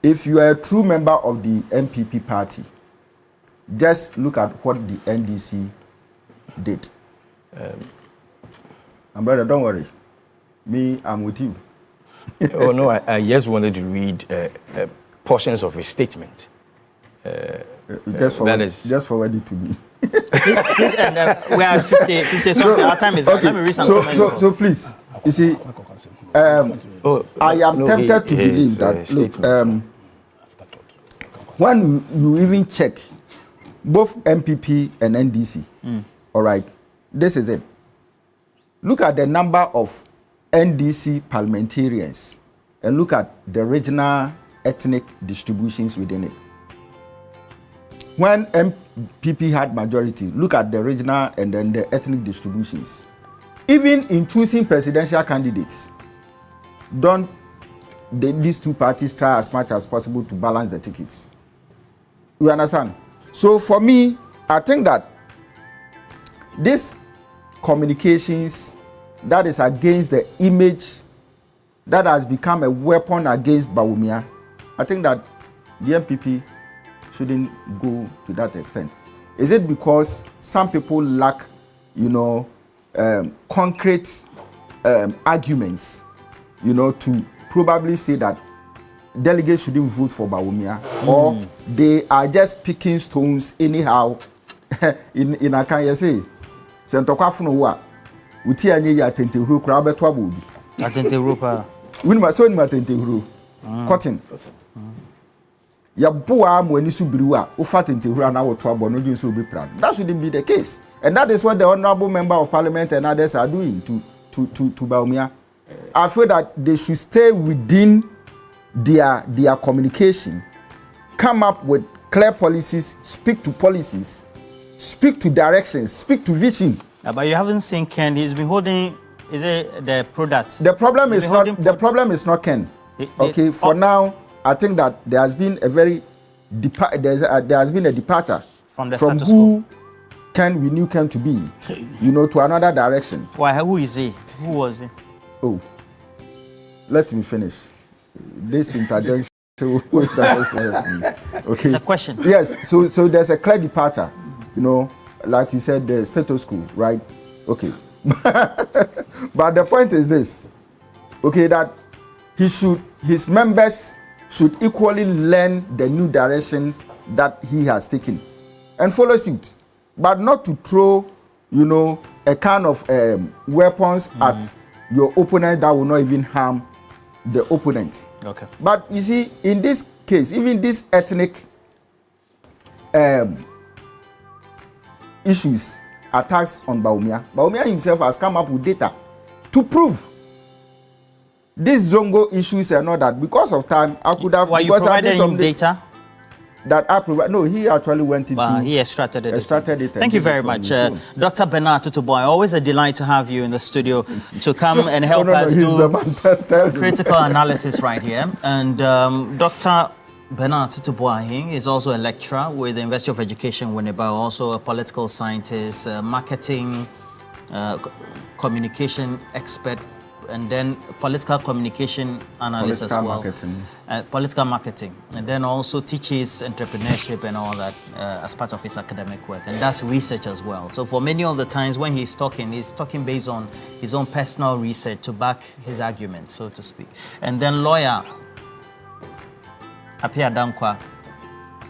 if you are a true member of the MPP party, just look at what the NDC did. And brother, don't worry. Me, I'm with you. Oh no, I just wanted to read portions of his statement. Just forward it to me. Please, we are 50 something. Our time is up. Let me read some comments. So please, you see, I am tempted to believe that, look, when you even check both MPP and NDC, all right, this is it. Look at the number of NDC parliamentarians and look at the regional ethnic distributions within it. When MPP had majority, look at the regional and then the ethnic distributions. Even in choosing presidential candidates, these two parties try as much as possible to balance the tickets. You understand? So for me, I think that this communications that is against the image that has become a weapon against Bawumia, I think that the MPP shouldn't go to that extent. Is it because some people lack, concrete arguments, to probably say that delegates shouldn't vote for Bawumia, or they are just picking stones anyhow? in Akan, you say, Sentokwafuno wa uti anye ya tentehuru kura beto abobi. Tentehuru pa. Winima so ni tentehuru. Cotton. Ya boa mo ani subiriwa ufa tentehuru na woto abo no ju so be proud. That shouldn't be the case. And that is what the honorable member of parliament and others are doing to Bawumia. I feel that they should stay within their communication, come up with clear policies, speak to policies, speak to directions, speak to vision. But you haven't seen Ken. He's been holding. Is it the products? The problem is not. The problem is not Ken. Okay. For now, I think that there has been a very there has been a departure from who quo. Ken we knew Ken to be, to another direction. Why? Who is he? Who was he? Oh, let me finish this interjection. Okay. It's a question. Yes. So there's a clear departure. like you said, the status quo, right? Okay. But the point is this, okay, that his members should equally learn the new direction that he has taken and follow suit, but not to throw, a kind of weapons at your opponent that will not even harm the opponent. Okay. But you see, in this case, even this ethnic issues, attacks on Bawumia himself has come up with data to prove these Zongo issues are not that. Because of time, I could have. Why you provided him data? That I provide. No, he actually went into. He extracted it. It. Thank you very much, Dr. Bernard Tutuboy. Always a delight to have you in the studio to come and help us do critical analysis right here. And Dr. Bernard Tutuboy is also a lecturer with the University of Education, Winneba, also a political scientist, marketing, communication expert, and then political communication analyst as well. Political marketing. And then also teaches entrepreneurship and all that as part of his academic work. And that's research as well. So for many of the times when he's talking based on his own personal research to back his argument, so to speak. And then lawyer Apia Dankwa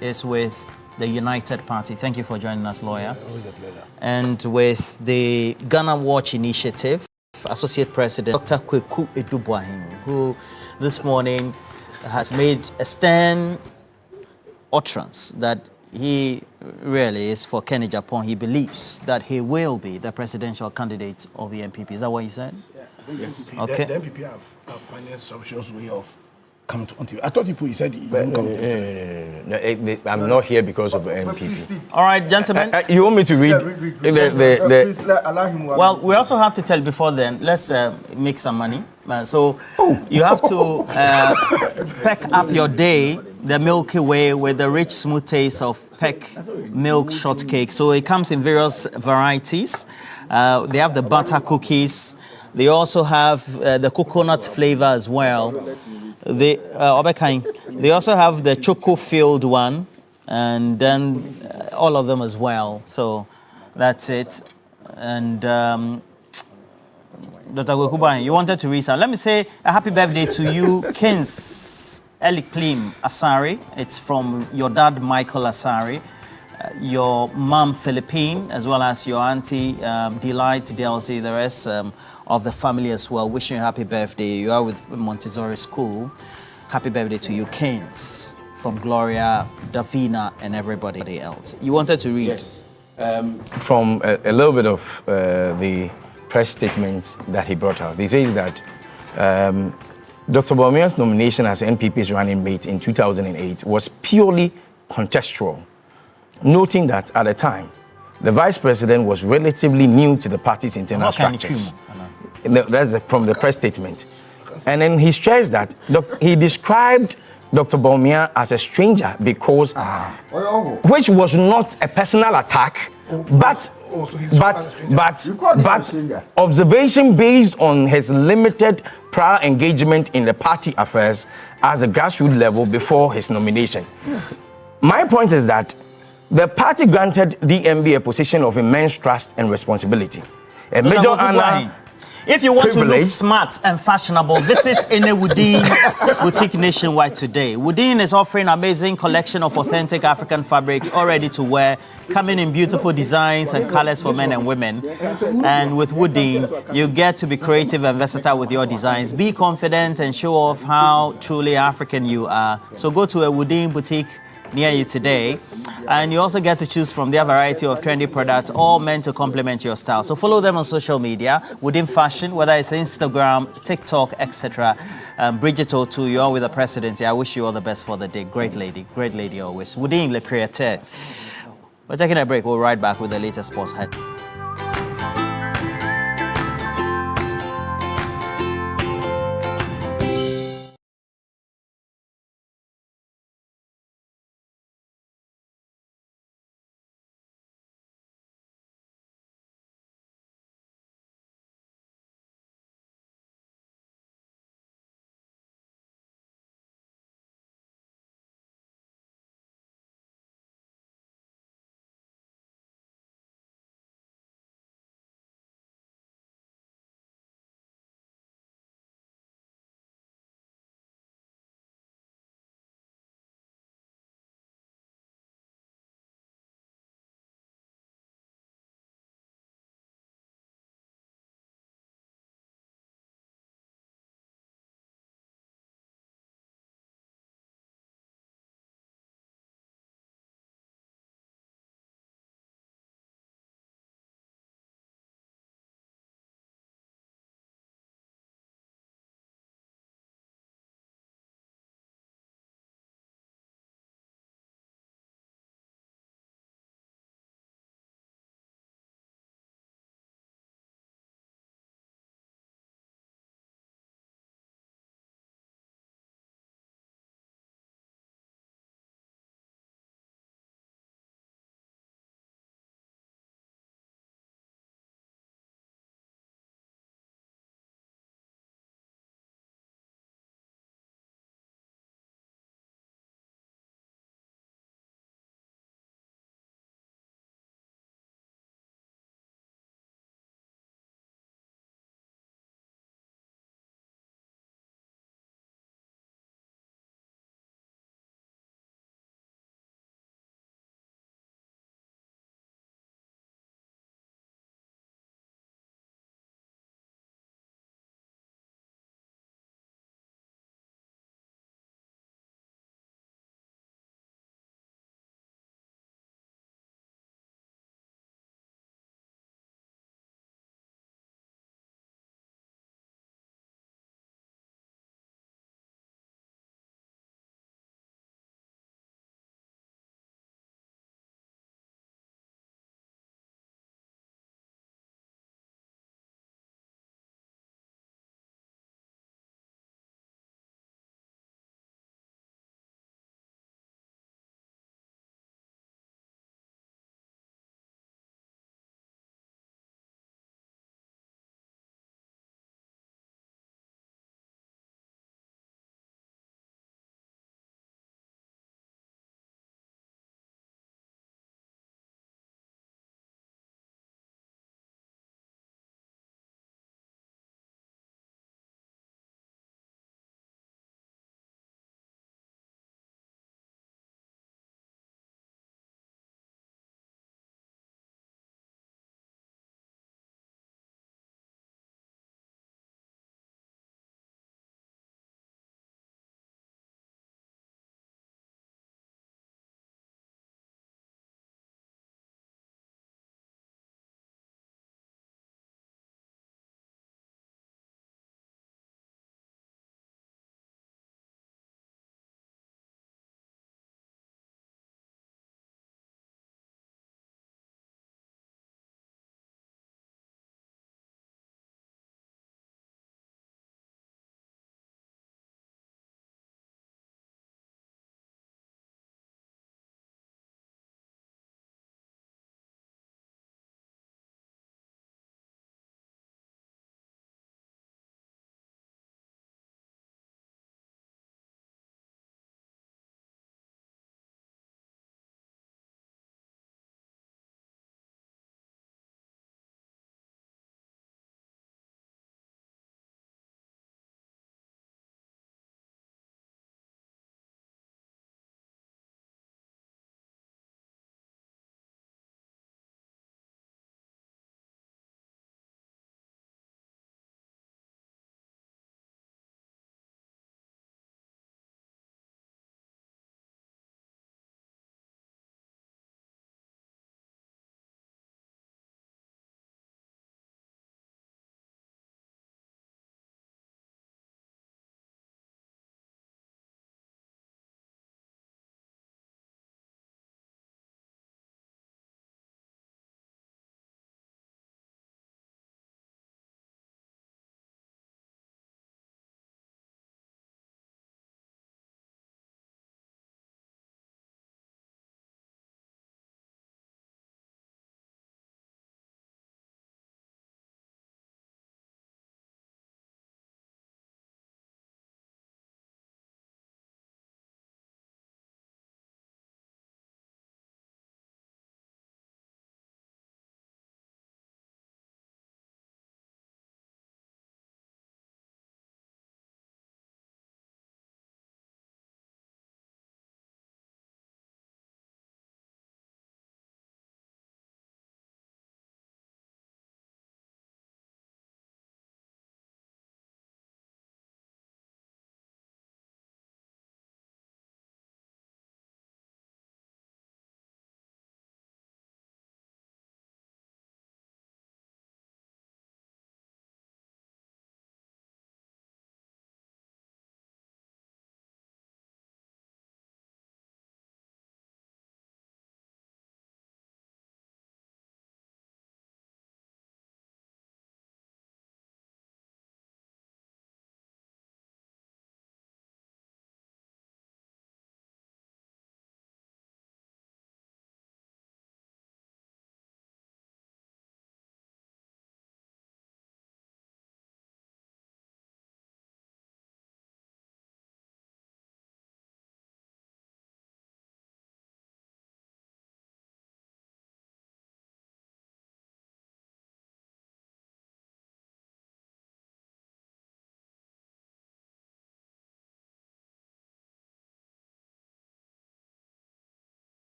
is with the United Party. Thank you for joining us, lawyer. Always a pleasure. And with the Ghana Watch Initiative, Associate President Dr. Kweku Edubwahim, who this morning has made a stern utterance that he really is for Kenny Japan. He believes that he will be the presidential candidate of the NPP. Is that what he said? Yeah, I think the NPP, okay. the NPP have finding a sumptuous way of coming to TV. I thought he said he won't come to TV. No, I'm not here because of the NPP. All right, gentlemen. You want me to read? Please allow him. Well, we also have to tell before then, let's make some money. So you have to pack up your day the Milky Way with the rich, smooth taste of Peck milk shortcake. So it comes in various varieties. They have the butter cookies. They also have the coconut flavor as well. They also have the choco-filled one, and then all of them as well. So that's it. And Dr. Gwekuban, you wanted to read some. Let me say a happy birthday to you, Kins Eliklim Asari. It's from your dad, Michael Asari, your mom, Philippine, as well as your auntie, Delight, Delcy, the rest of the family as well. Wishing you a happy birthday. You are with Montessori School. Happy birthday to you, Kins, from Gloria, Davina, and everybody else. You wanted to read? Yes. From a little bit of the press statements that he brought out. He says that Dr. Bawumia's nomination as NPP's running mate in 2008 was purely contextual, noting that at the time, the vice president was relatively new to the party's internal structures. That's from the press statement. And then he stressed that he described Dr. Bawumia as a stranger because, which was not a personal attack, but observation based on his limited prior engagement in the party affairs as a grassroots level before his nomination. My point is that the party granted DMB a position of immense trust and responsibility. A major honor. If you want to look smart and fashionable, visit any Woodin boutique nationwide today. Woodin is offering amazing collection of authentic African fabrics, all ready to wear, coming in beautiful designs and colors for men and women. And with Woodin, you get to be creative and versatile with your designs. Be confident and show off how truly African you are. So go to a Woodin boutique near you today, and you also get to choose from their variety of trendy products, all meant to complement your style. So follow them on social media within fashion, whether it's Instagram, TikTok, etc. Bridget Otu, you're with the presidency. I wish you all the best for the day. Great lady always. Within Le Créateur. We're taking a break. We'll ride back with the latest sports head.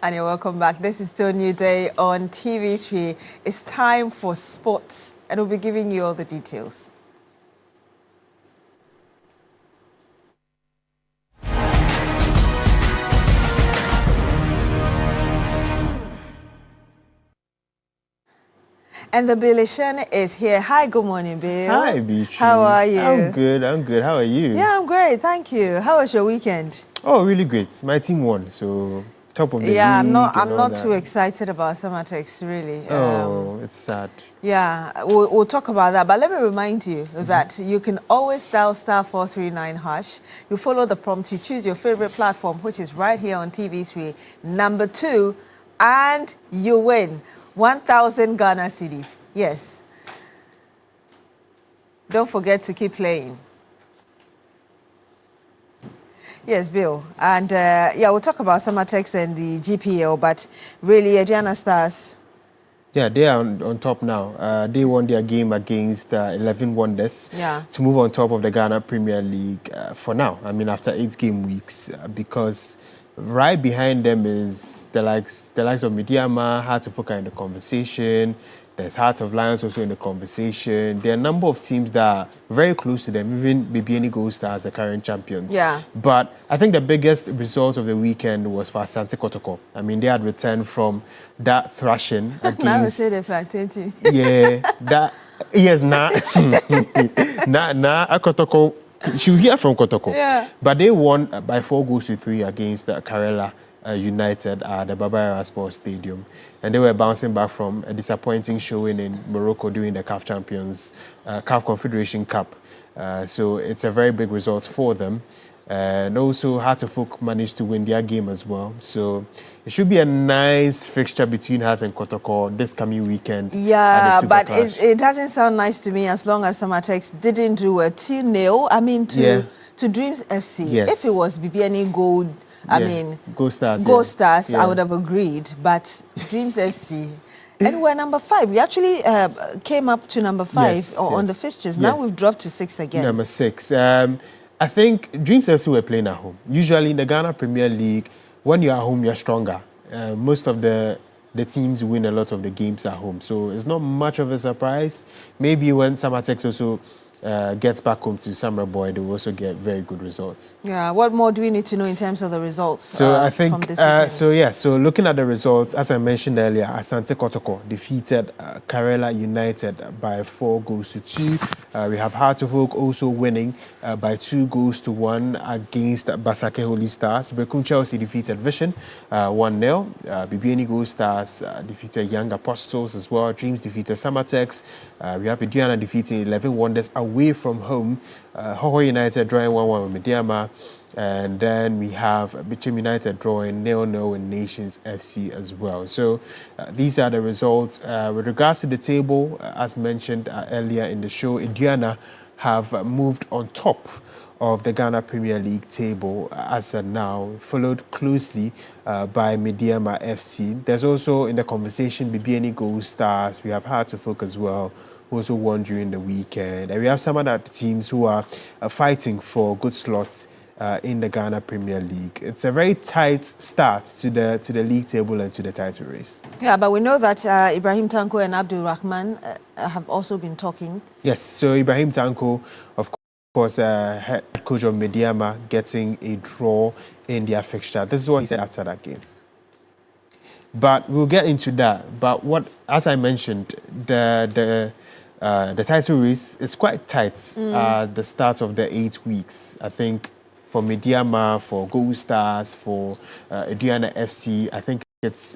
And you're welcome back. This is still New Day on TV3. It's time for sports, and we'll be giving you all the details. And the Bilishan is here. Hi, good morning, Bill. Hi, Beatrice. How are you? I'm good. How are you? Yeah, I'm great. Thank you. How was your weekend? Oh, really great. My team won, so top of the league. Yeah, I'm not that. too excited about Summertex, really. Oh, it's sad. Yeah, we'll talk about that. But let me remind you that you can always dial *439#. You follow the prompt, you choose your favorite platform, which is right here on TV3, number 2, and you win 1,000 Ghana cedis. Yes. Don't forget to keep playing. Yes, Bill. And yeah, we'll talk about Summertex and the GPL, but really, Adriana Stars. Yeah, they are on top now. They won their game against 11 Wonders to move on top of the Ghana Premier League for now. I mean, after 8 game weeks, because right behind them is the likes of Midiama, Heart of Oka in the conversation. There's Heart of Lions also in the conversation. There are a number of teams that are very close to them, even Bibiani Gold Stars, the current champions. Yeah. But I think the biggest result of the weekend was for Asante Kotoko. I mean, they had returned from that thrashing against... Now we say the plantain. Yeah, that... Yes, Kotoko... She'll hear from Kotoko. Yeah. But they won by 4-3 against Karela United at the Baba Sports Stadium. And they were bouncing back from a disappointing showing in Morocco during the CAF Champions, CAF Confederation Cup. So it's a very big result for them. And also, Heart of Oak managed to win their game as well. So it should be a nice fixture between Heart and Kotoko this coming weekend. Yeah, but it doesn't sound nice to me as long as Summertex didn't do a 2-0. I mean, to Dreams FC. Yes. If it was BBNE Gold, I mean, Gold Stars, I would have agreed. But Dreams FC. And we're number 5. We actually came up to number 5 on the fixtures. Now we've dropped to 6 again. Number 6. I think Dreams FC were playing at home. Usually in the Ghana Premier League, when you're at home, you're stronger. Most of the teams win a lot of the games at home. So it's not much of a surprise. Maybe when Summertex also gets back home to Summer Boy, they will also get very good results. Yeah, what more do we need to know in terms of the results? So I think, from this weekend? so looking at the results, as I mentioned earlier, Asante Kotoko defeated Karela United by 4-2. We have Heart of Oak also winning by 2-1 against Basake Holy Stars. Bekum Chelsea defeated Vision 1-0. Bibiani Gold Stars defeated Young Apostles as well. Dreams defeated Summertex. We have Idiana defeating 11 Wonders away from home. Hoho United drawing 1-1 with Mediama. And then we have Bichim United drawing 0-0 with Nations FC as well. So these are the results. With regards to the table, as mentioned earlier in the show, Indiana have moved on top of the Ghana Premier League table as of now, followed closely by Mediama FC. There's also in the conversation BBNE Gold Stars. We have Heart of Oak as well, who also won during the weekend. And we have some other teams who are fighting for good slots in the Ghana Premier League. It's a very tight start to the league table and to the title race. Yeah, but we know that Ibrahim Tanko and Abdul Rahman have also been talking. Yes, so Ibrahim Tanko, of course, head coach of Mediama, getting a draw in their fixture. This is what he said after that game. But we'll get into that. But what, as I mentioned, the title race is quite tight at the start of the 8 weeks. I think for Mediama, for Gold Stars, for Indiana FC, I think it's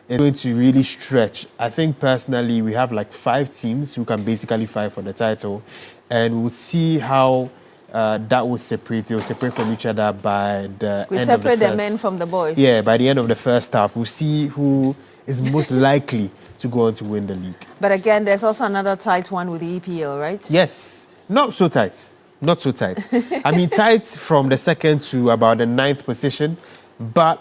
going to really stretch. I think personally we have like 5 teams who can basically fight for the title, and we'll see how that will separate. It will separate from each other by the we end separate of the the men from the boys. Yeah, by the end of the first half, we'll see who is most likely to go on to win the league. But again, there's also another tight one with the EPL, right? Yes, not so tight. Not so tight. I mean, tight from the 2nd to about the 9th position, but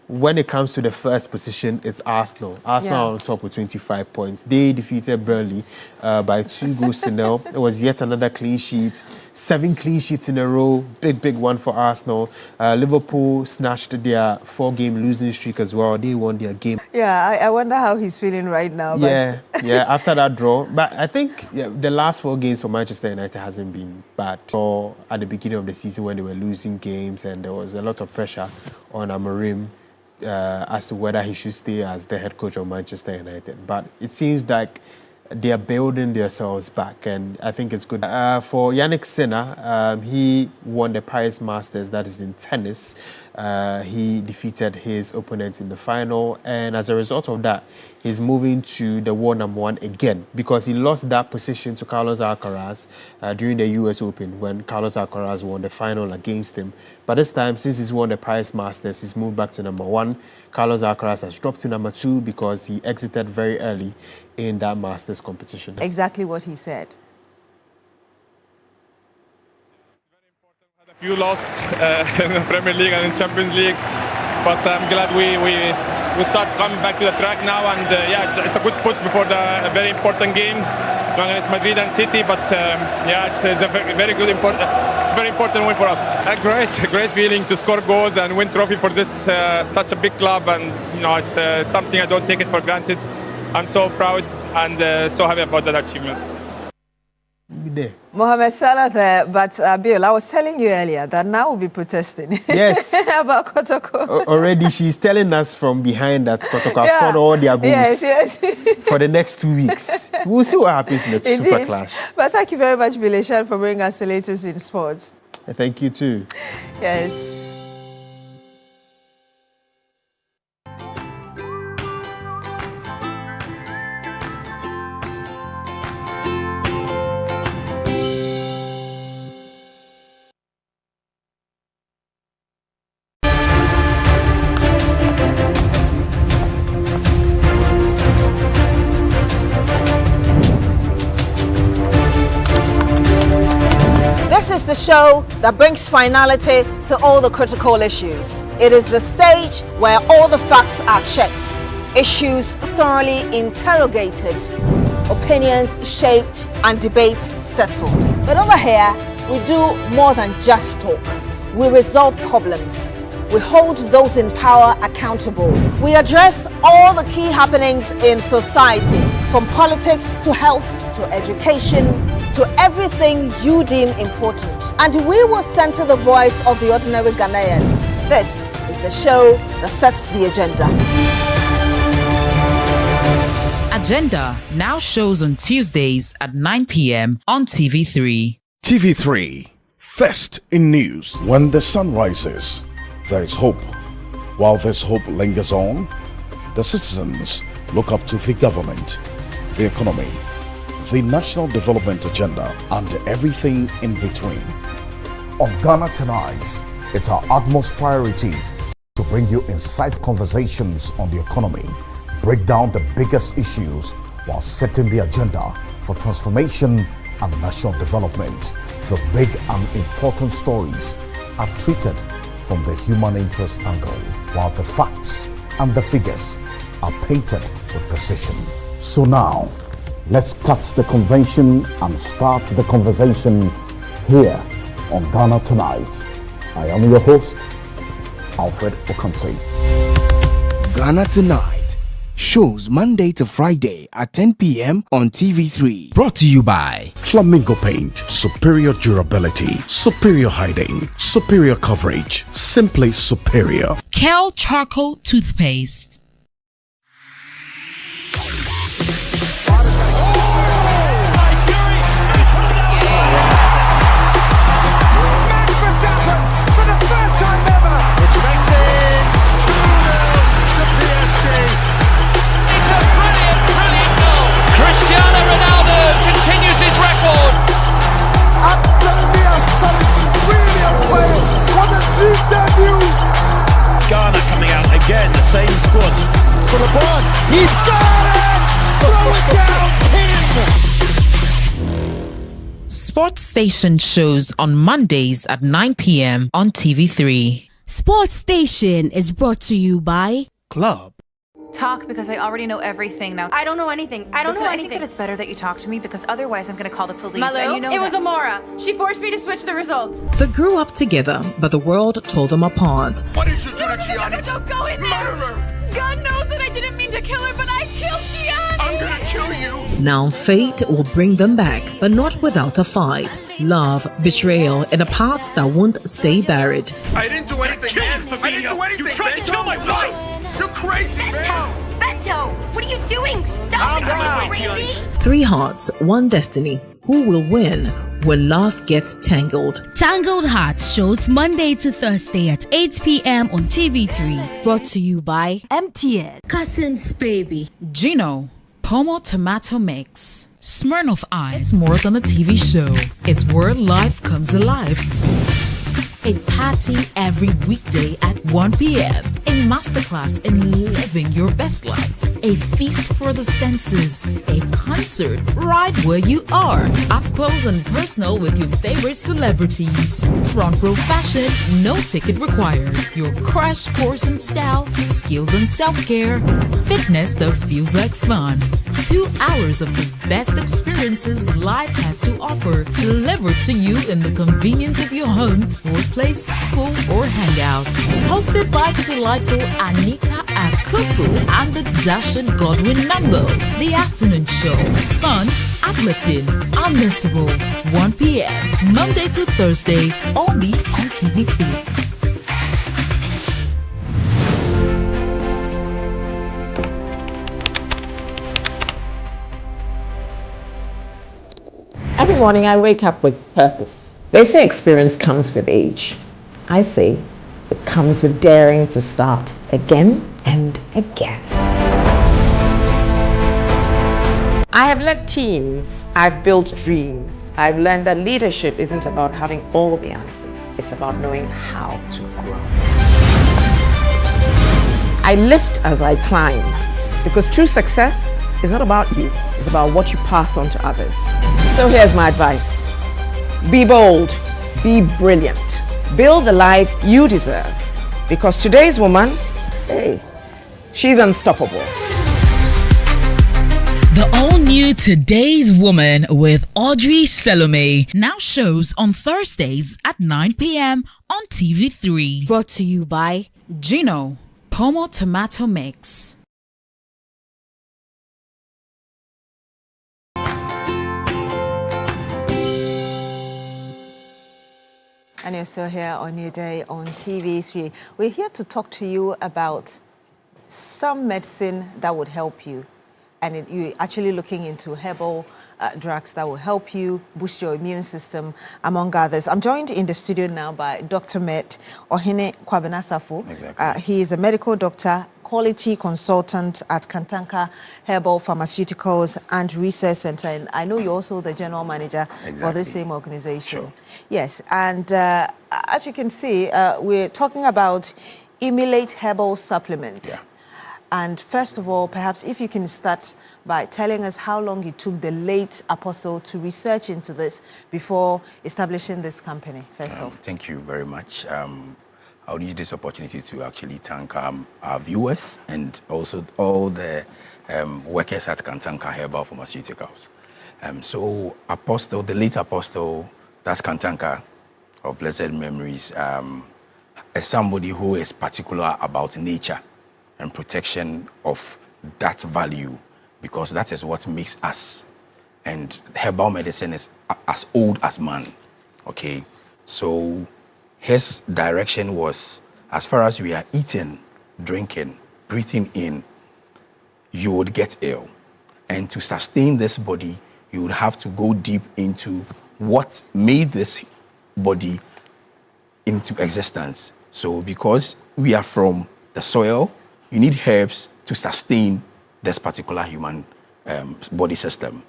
when it comes to the first position, it's Arsenal. Arsenal on top with 25 points. They defeated Burnley by 2-0. It was yet another clean sheet. 7 clean sheets in a row. Big one for Arsenal. Liverpool snatched their 4-game losing streak as well. They won their game. Yeah, I wonder how he's feeling right now. Yeah, after that draw. But I think the last 4 games for Manchester United hasn't been bad. So at the beginning of the season when they were losing games and there was a lot of pressure on Amorim as to whether he should stay as the head coach of Manchester United. But it seems like they are building themselves back, and I think it's good. For Yannick Sinner, he won the Paris Masters, that is in tennis. He defeated his opponent in the final, and as a result of that, he's moving to the world #1 again because he lost that position to Carlos Alcaraz during the US Open when Carlos Alcaraz won the final against him. But this time, since he's won the Paris Masters, he's moved back to #1. Carlos Alcaraz has dropped to #2 because he exited very early in that Masters competition. Exactly what he said. You lost in the Premier League and in Champions League, but I'm glad we start coming back to the track now, and it's a good push before the very important games against Madrid and City. But it's a very good it's a very important win for us. A great feeling to score goals and win trophy for this such a big club, and it's something I don't take it for granted. I'm so proud and so happy about that achievement. Mohamed Salah there, but Bill, I was telling you earlier that now we'll be protesting. Yes. About Kotoko. Already she's telling us from behind that Kotoko have scored all their goals for the next 2 weeks. We'll see what happens in the Super Clash. But thank you very much, Bilishan, for bringing us the latest in sports. Thank you too. Yes. This is the show that brings finality to all the critical issues. It is the stage where all the facts are checked, issues thoroughly interrogated, opinions shaped, and debates settled. But over here, we do more than just talk. We resolve problems. We hold those in power accountable. We address all the key happenings in society, from politics to health to education to everything you deem important. And we will center the voice of the ordinary Ghanaian. This is the show that sets the agenda. Agenda now shows on Tuesdays at 9 p.m. on TV3. TV3, first in news. When the sun rises, there is hope. While this hope lingers on, the citizens look up to the government, the economy, the national development agenda, and everything in between. On Ghana Tonight, it's our utmost priority to bring you insightful conversations on the economy, break down the biggest issues while setting the agenda for transformation and national development. The big and important stories are treated from the human interest angle, while the facts and the figures are painted with precision. So now, let's cut the convention and start the conversation here on Ghana Tonight. I am your host, Alfred Okamsi. Ghana Tonight shows Monday to Friday at 10 p.m. on TV3. Brought to you by Flamingo Paint. Superior durability, superior hiding, superior coverage, simply superior. Kel Charcoal Toothpaste. Ghana coming out again, the same squad. For LeBron, he's got it! Throw it down, King! Sports Station shows on Mondays at 9 p.m. on TV3. Sports Station is brought to you by Club. Talk because I already know everything now. I don't know anything. I don't know anything. I think that it's better that you talk to me because otherwise I'm going to call the police. Malu, and you know it was Amora. She forced me to switch the results. They grew up together, but the world tore them apart. What did you do to Gianni? Don't go in there. Murderer! God knows that I didn't mean to kill her, but I killed Gianni. I'm gonna kill you. Now fate will bring them back, but not without a fight. Love, betrayal, and a past that won't stay buried. I didn't do anything, man. I didn't do anything. You tried to kill my wife. You're crazy, man. Beto, what are you doing? Stop it. Are you crazy? 3 hearts, 1 destiny. Who will win when love gets tangled? Tangled Hearts shows Monday to Thursday at 8 p.m. on TV3. Brought to you by MTN. Cousin's Baby. Gino. Pomo Tomato Mix. Smirnoff Ice. It's more than a TV show. It's where life comes alive. A party every weekday at 1 p.m. A masterclass in living your best life. A feast for the senses. A concert right where you are. Up close and personal with your favorite celebrities. Front row fashion, no ticket required. Your crash course in style, skills and self-care. Fitness that feels like fun. 2 hours of the best experiences life has to offer. Delivered to you in the convenience of your home, workplace, school, or hangouts. Hosted by the delightful Anita Akufu and the dashing Godwin Nambo. The afternoon show. Fun, uplifting, unmissable. 1 p.m. Monday to Thursday, only on TV3. Every morning I wake up with purpose. They say experience comes with age. I say it comes with daring to start again and again. I have led teams, I've built dreams. I've learned that leadership isn't about having all the answers. It's about knowing how to grow. I lift as I climb, because true success is not about you, it's about what you pass on to others. So here's my advice. Be bold, be brilliant, build the life you deserve. Because today's woman, hey, she's unstoppable. The all-new Today's Woman with Audrey Salome now shows on Thursdays at 9 p.m. on TV3. Brought to you by Gino. Pomo Tomato Mix. And you're still here on New Day on TV3. We're here to talk to you about some medicine that would help you. And you're actually looking into herbal drugs that will help you boost your immune system, among others. I'm joined in the studio now by Dr. Met Ohene Kwabenasafo. Exactly. He is a medical doctor, quality consultant at Kantanka Herbal Pharmaceuticals and Research Center. And I know you're also the general manager for this same organization. Sure. Yes, and as you can see, we're talking about Emulate Herbal Supplement. Yeah. And first of all, perhaps if you can start by telling us how long it took the late Apostle to research into this before establishing this company, first off. Thank you very much. I would use this opportunity to actually thank our viewers and also all the workers at Kantanka Herbal Pharmaceuticals. So Apostle, the late Apostle, that's Kantanka of blessed memories, is somebody who is particular about nature and protection of that value, because that is what makes us. And herbal medicine is as old as man, okay? So his direction was, as far as we are eating, drinking, breathing in, you would get ill. And to sustain this body, you would have to go deep into what made this body into existence. So because we are from the soil, you need herbs to sustain this particular human body system.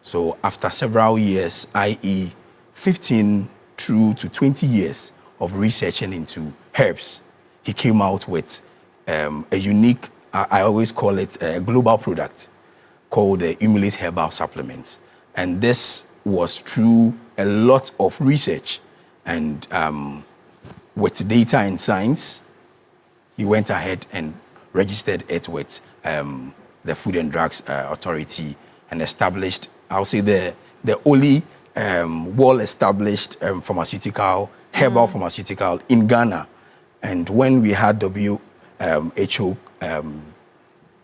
So after several years, i.e. 15 through to 20 years of researching into herbs, he came out with a unique, I always call it a global product called the Emulate Herbal Supplement. And this was through a lot of research and with data and science, he went ahead and registered it with the Food and Drugs Authority and established, I'll say, the only well-established herbal pharmaceutical in Ghana. And when we had WHO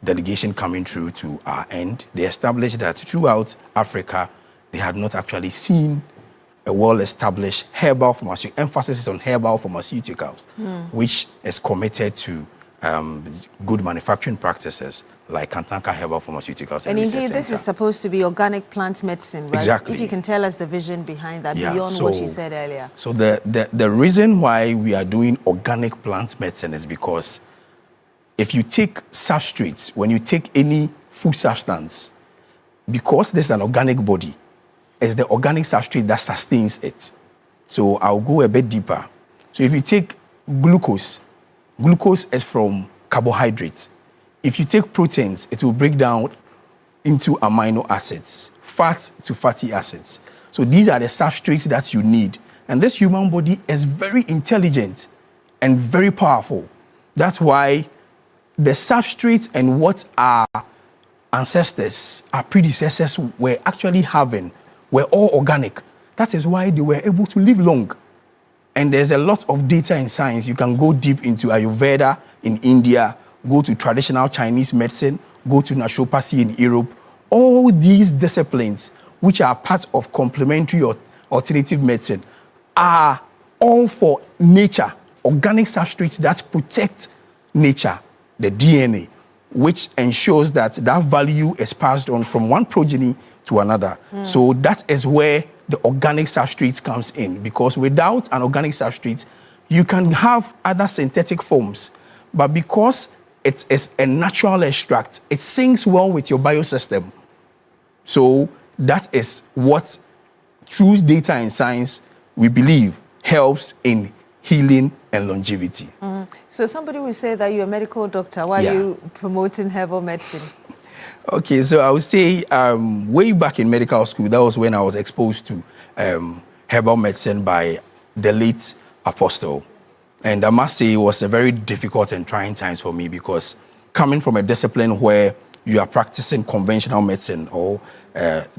delegation coming through to our end, they established that throughout Africa, they had not actually seen a well-established herbal pharmaceutical, emphasis on herbal pharmaceuticals, which is committed to good manufacturing practices like Kantanka Herbal Pharmaceuticals. And indeed, this is supposed to be organic plant medicine, right? Exactly. If you can tell us the vision behind that, beyond what you said earlier. So the reason why we are doing organic plant medicine is because if you take substrates, when you take any food substance, because there's an organic body, it's the organic substrate that sustains it. So I'll go a bit deeper. So if you take glucose, glucose is from carbohydrates. If you take proteins, it will break down into amino acids, fat to fatty acids. So these are the substrates that you need. And this human body is very intelligent and very powerful. That's why the substrates and what our ancestors, our predecessors were actually having were all organic. That is why they were able to live long. And there's a lot of data in science. You can go deep into Ayurveda in India, go to traditional Chinese medicine, go to naturopathy in Europe. All these disciplines, which are part of complementary or alternative medicine, are all for nature, organic substrates that protect nature, the DNA, which ensures that that value is passed on from one progeny to another. So that is where the organic substrate comes in, because without an organic substrate, you can have other synthetic forms, but because it is a natural extract, it syncs well with your biosystem. So that is what, through data and science, we believe helps in healing and longevity. So somebody will say that you're a medical doctor. Why are you promoting herbal medicine? Okay, so I would say way back in medical school, that was when I was exposed to herbal medicine by the late Apostle. And I must say it was a very difficult and trying times for me, because coming from a discipline where you are practicing conventional medicine or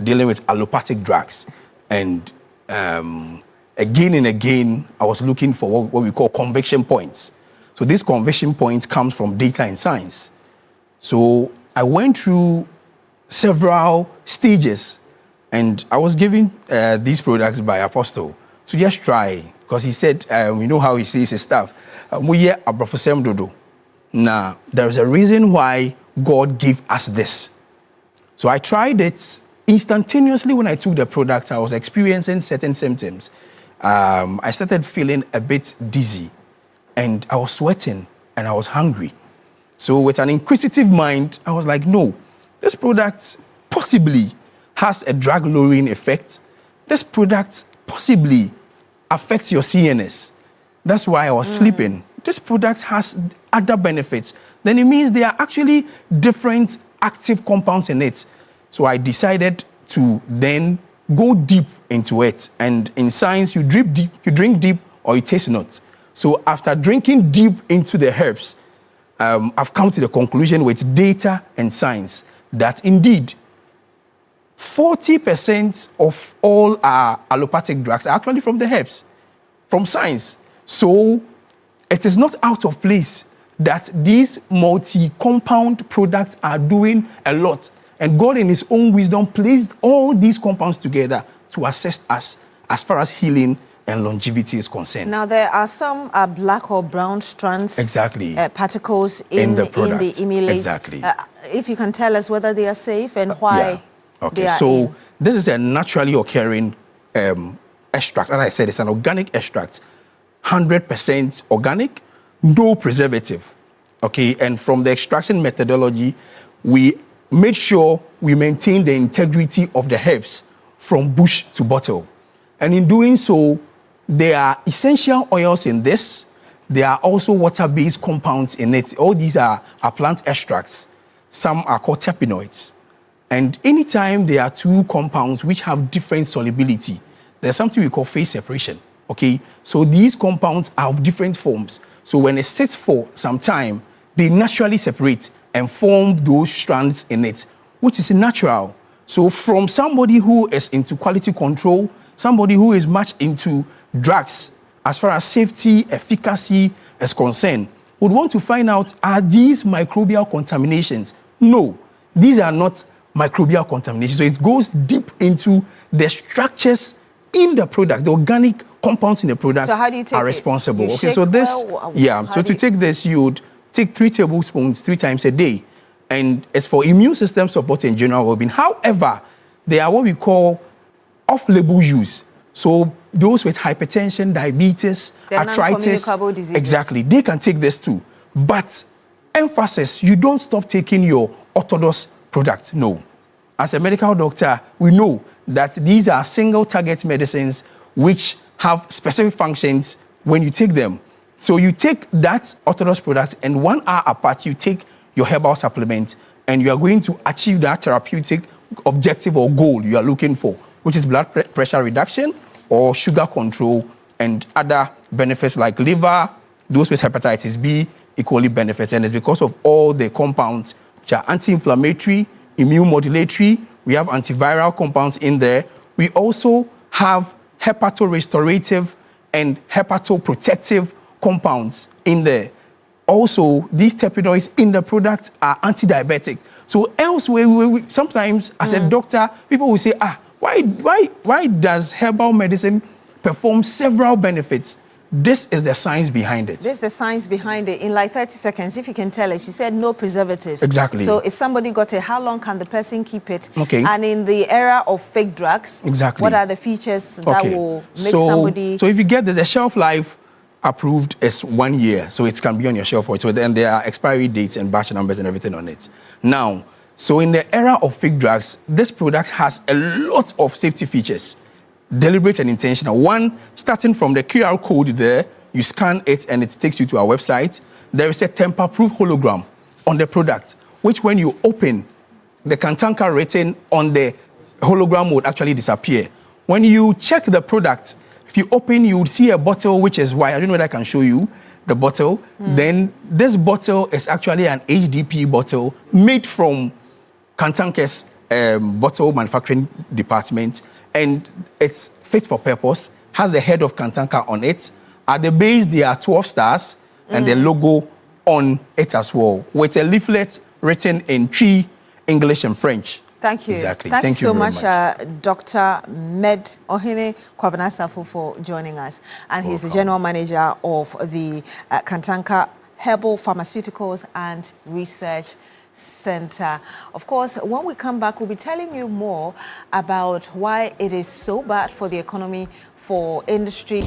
dealing with allopathic drugs, and again and again, I was looking for what we call conviction points. So these conviction points comes from data and science. So I went through several stages, and I was given these products by Apostle to just try, because he said, you know how he says his stuff. Now, there's a reason why God gave us this. So I tried it. Instantaneously when I took the product, I was experiencing certain symptoms. I started feeling a bit dizzy, and I was sweating, and I was hungry. So with an inquisitive mind, I was like, no, this product possibly has a drug-lowering effect. This product possibly affects your CNS. That's why I was sleeping. This product has other benefits. Then it means there are actually different active compounds in it. So I decided to then go deep into it. And in science, you drink deep, or you taste not. So after drinking deep into the herbs, I've come to the conclusion with data and science that indeed 40% of all our allopathic drugs are actually from the herbs, from science. So it is not out of place that these multi-compound products are doing a lot. And God in his own wisdom placed all these compounds together to assist us as far as healing and longevity is concerned. Now, there are some black or brown strands, particles in the emulates. Exactly. If you can tell us whether they are safe and why they are so this is a naturally occurring extract. As I said, it's an organic extract, 100% organic, no preservative. Okay, and from the extraction methodology, we made sure we maintain the integrity of the herbs from bush to bottle. And in doing so, there are essential oils in this. There are also water-based compounds in it. All these are plant extracts. Some are called terpenoids. And anytime there are two compounds which have different solubility, there's something we call phase separation Okay, so these compounds are of different forms. So when it sits for some time, they naturally separate and form those strands in it, which is natural. So from somebody who is into quality control, somebody who is much into drugs, as far as safety, efficacy is concerned, would want to find out, are these microbial contaminations? No, these are not microbial contaminations. So it goes deep into the structures in the product, the organic compounds in the product so how do you take are responsible. You okay, so this, well, so to take this, you would take 3 tablespoons 3 times a day. And it's for immune system support and general well-being. However, they are what we call off-label use. So those with hypertension, diabetes, arthritis, exactly, they can take this too. But emphasis, you don't stop taking your orthodox product. No. As a medical doctor, we know that these are single target medicines which have specific functions when you take them. So you take that orthodox product and 1 hour apart, you take your herbal supplement and you are going to achieve that therapeutic objective or goal you are looking for, which is blood pressure reduction or sugar control and other benefits like liver. Those with hepatitis B equally benefits, and it's because of all the compounds which are anti-inflammatory, immune modulatory. We have antiviral compounds in there. We also have hepatorestorative and hepatoprotective compounds in there. Also, these terpenoids in the product are anti-diabetic. So elsewhere, sometimes as a doctor, people will say, why does herbal medicine perform several benefits? This is the science behind it. This is the science behind it. In like 30 seconds, if you can tell us, she said no preservatives. Exactly. So if somebody got it, how long can the person keep it? Okay. And in the era of fake drugs, exactly, what are the features that will make somebody... So if you get the shelf life approved is 1 year, so it can be on your shelf. So then there are expiry dates and batch numbers and everything on it. Now, so in the era of fake drugs, this product has a lot of safety features, deliberate and intentional. One, starting from the QR code there, you scan it and it takes you to our website. There is a tamper-proof hologram on the product, which when you open, the Kantanka written on the hologram would actually disappear. When you check the product, if you open, you would see a bottle which is white. I don't know whether I can show you the bottle. Then this bottle is actually an HDP bottle made from Kantanka's bottle manufacturing department, and it's fit for purpose, has the head of Kantanka on it. At the base, there are 12 stars and the logo on it as well, with a leaflet written in Twi, English and French. Thank you. Exactly. Thank you so much, much. Dr. Med Ohene Kwabena-Safo, for joining us. And he's the general manager of the Kantanka Herbal Pharmaceuticals and Research Center. Of course, when we come back, we'll be telling you more about why it is so bad for the economy, for industry.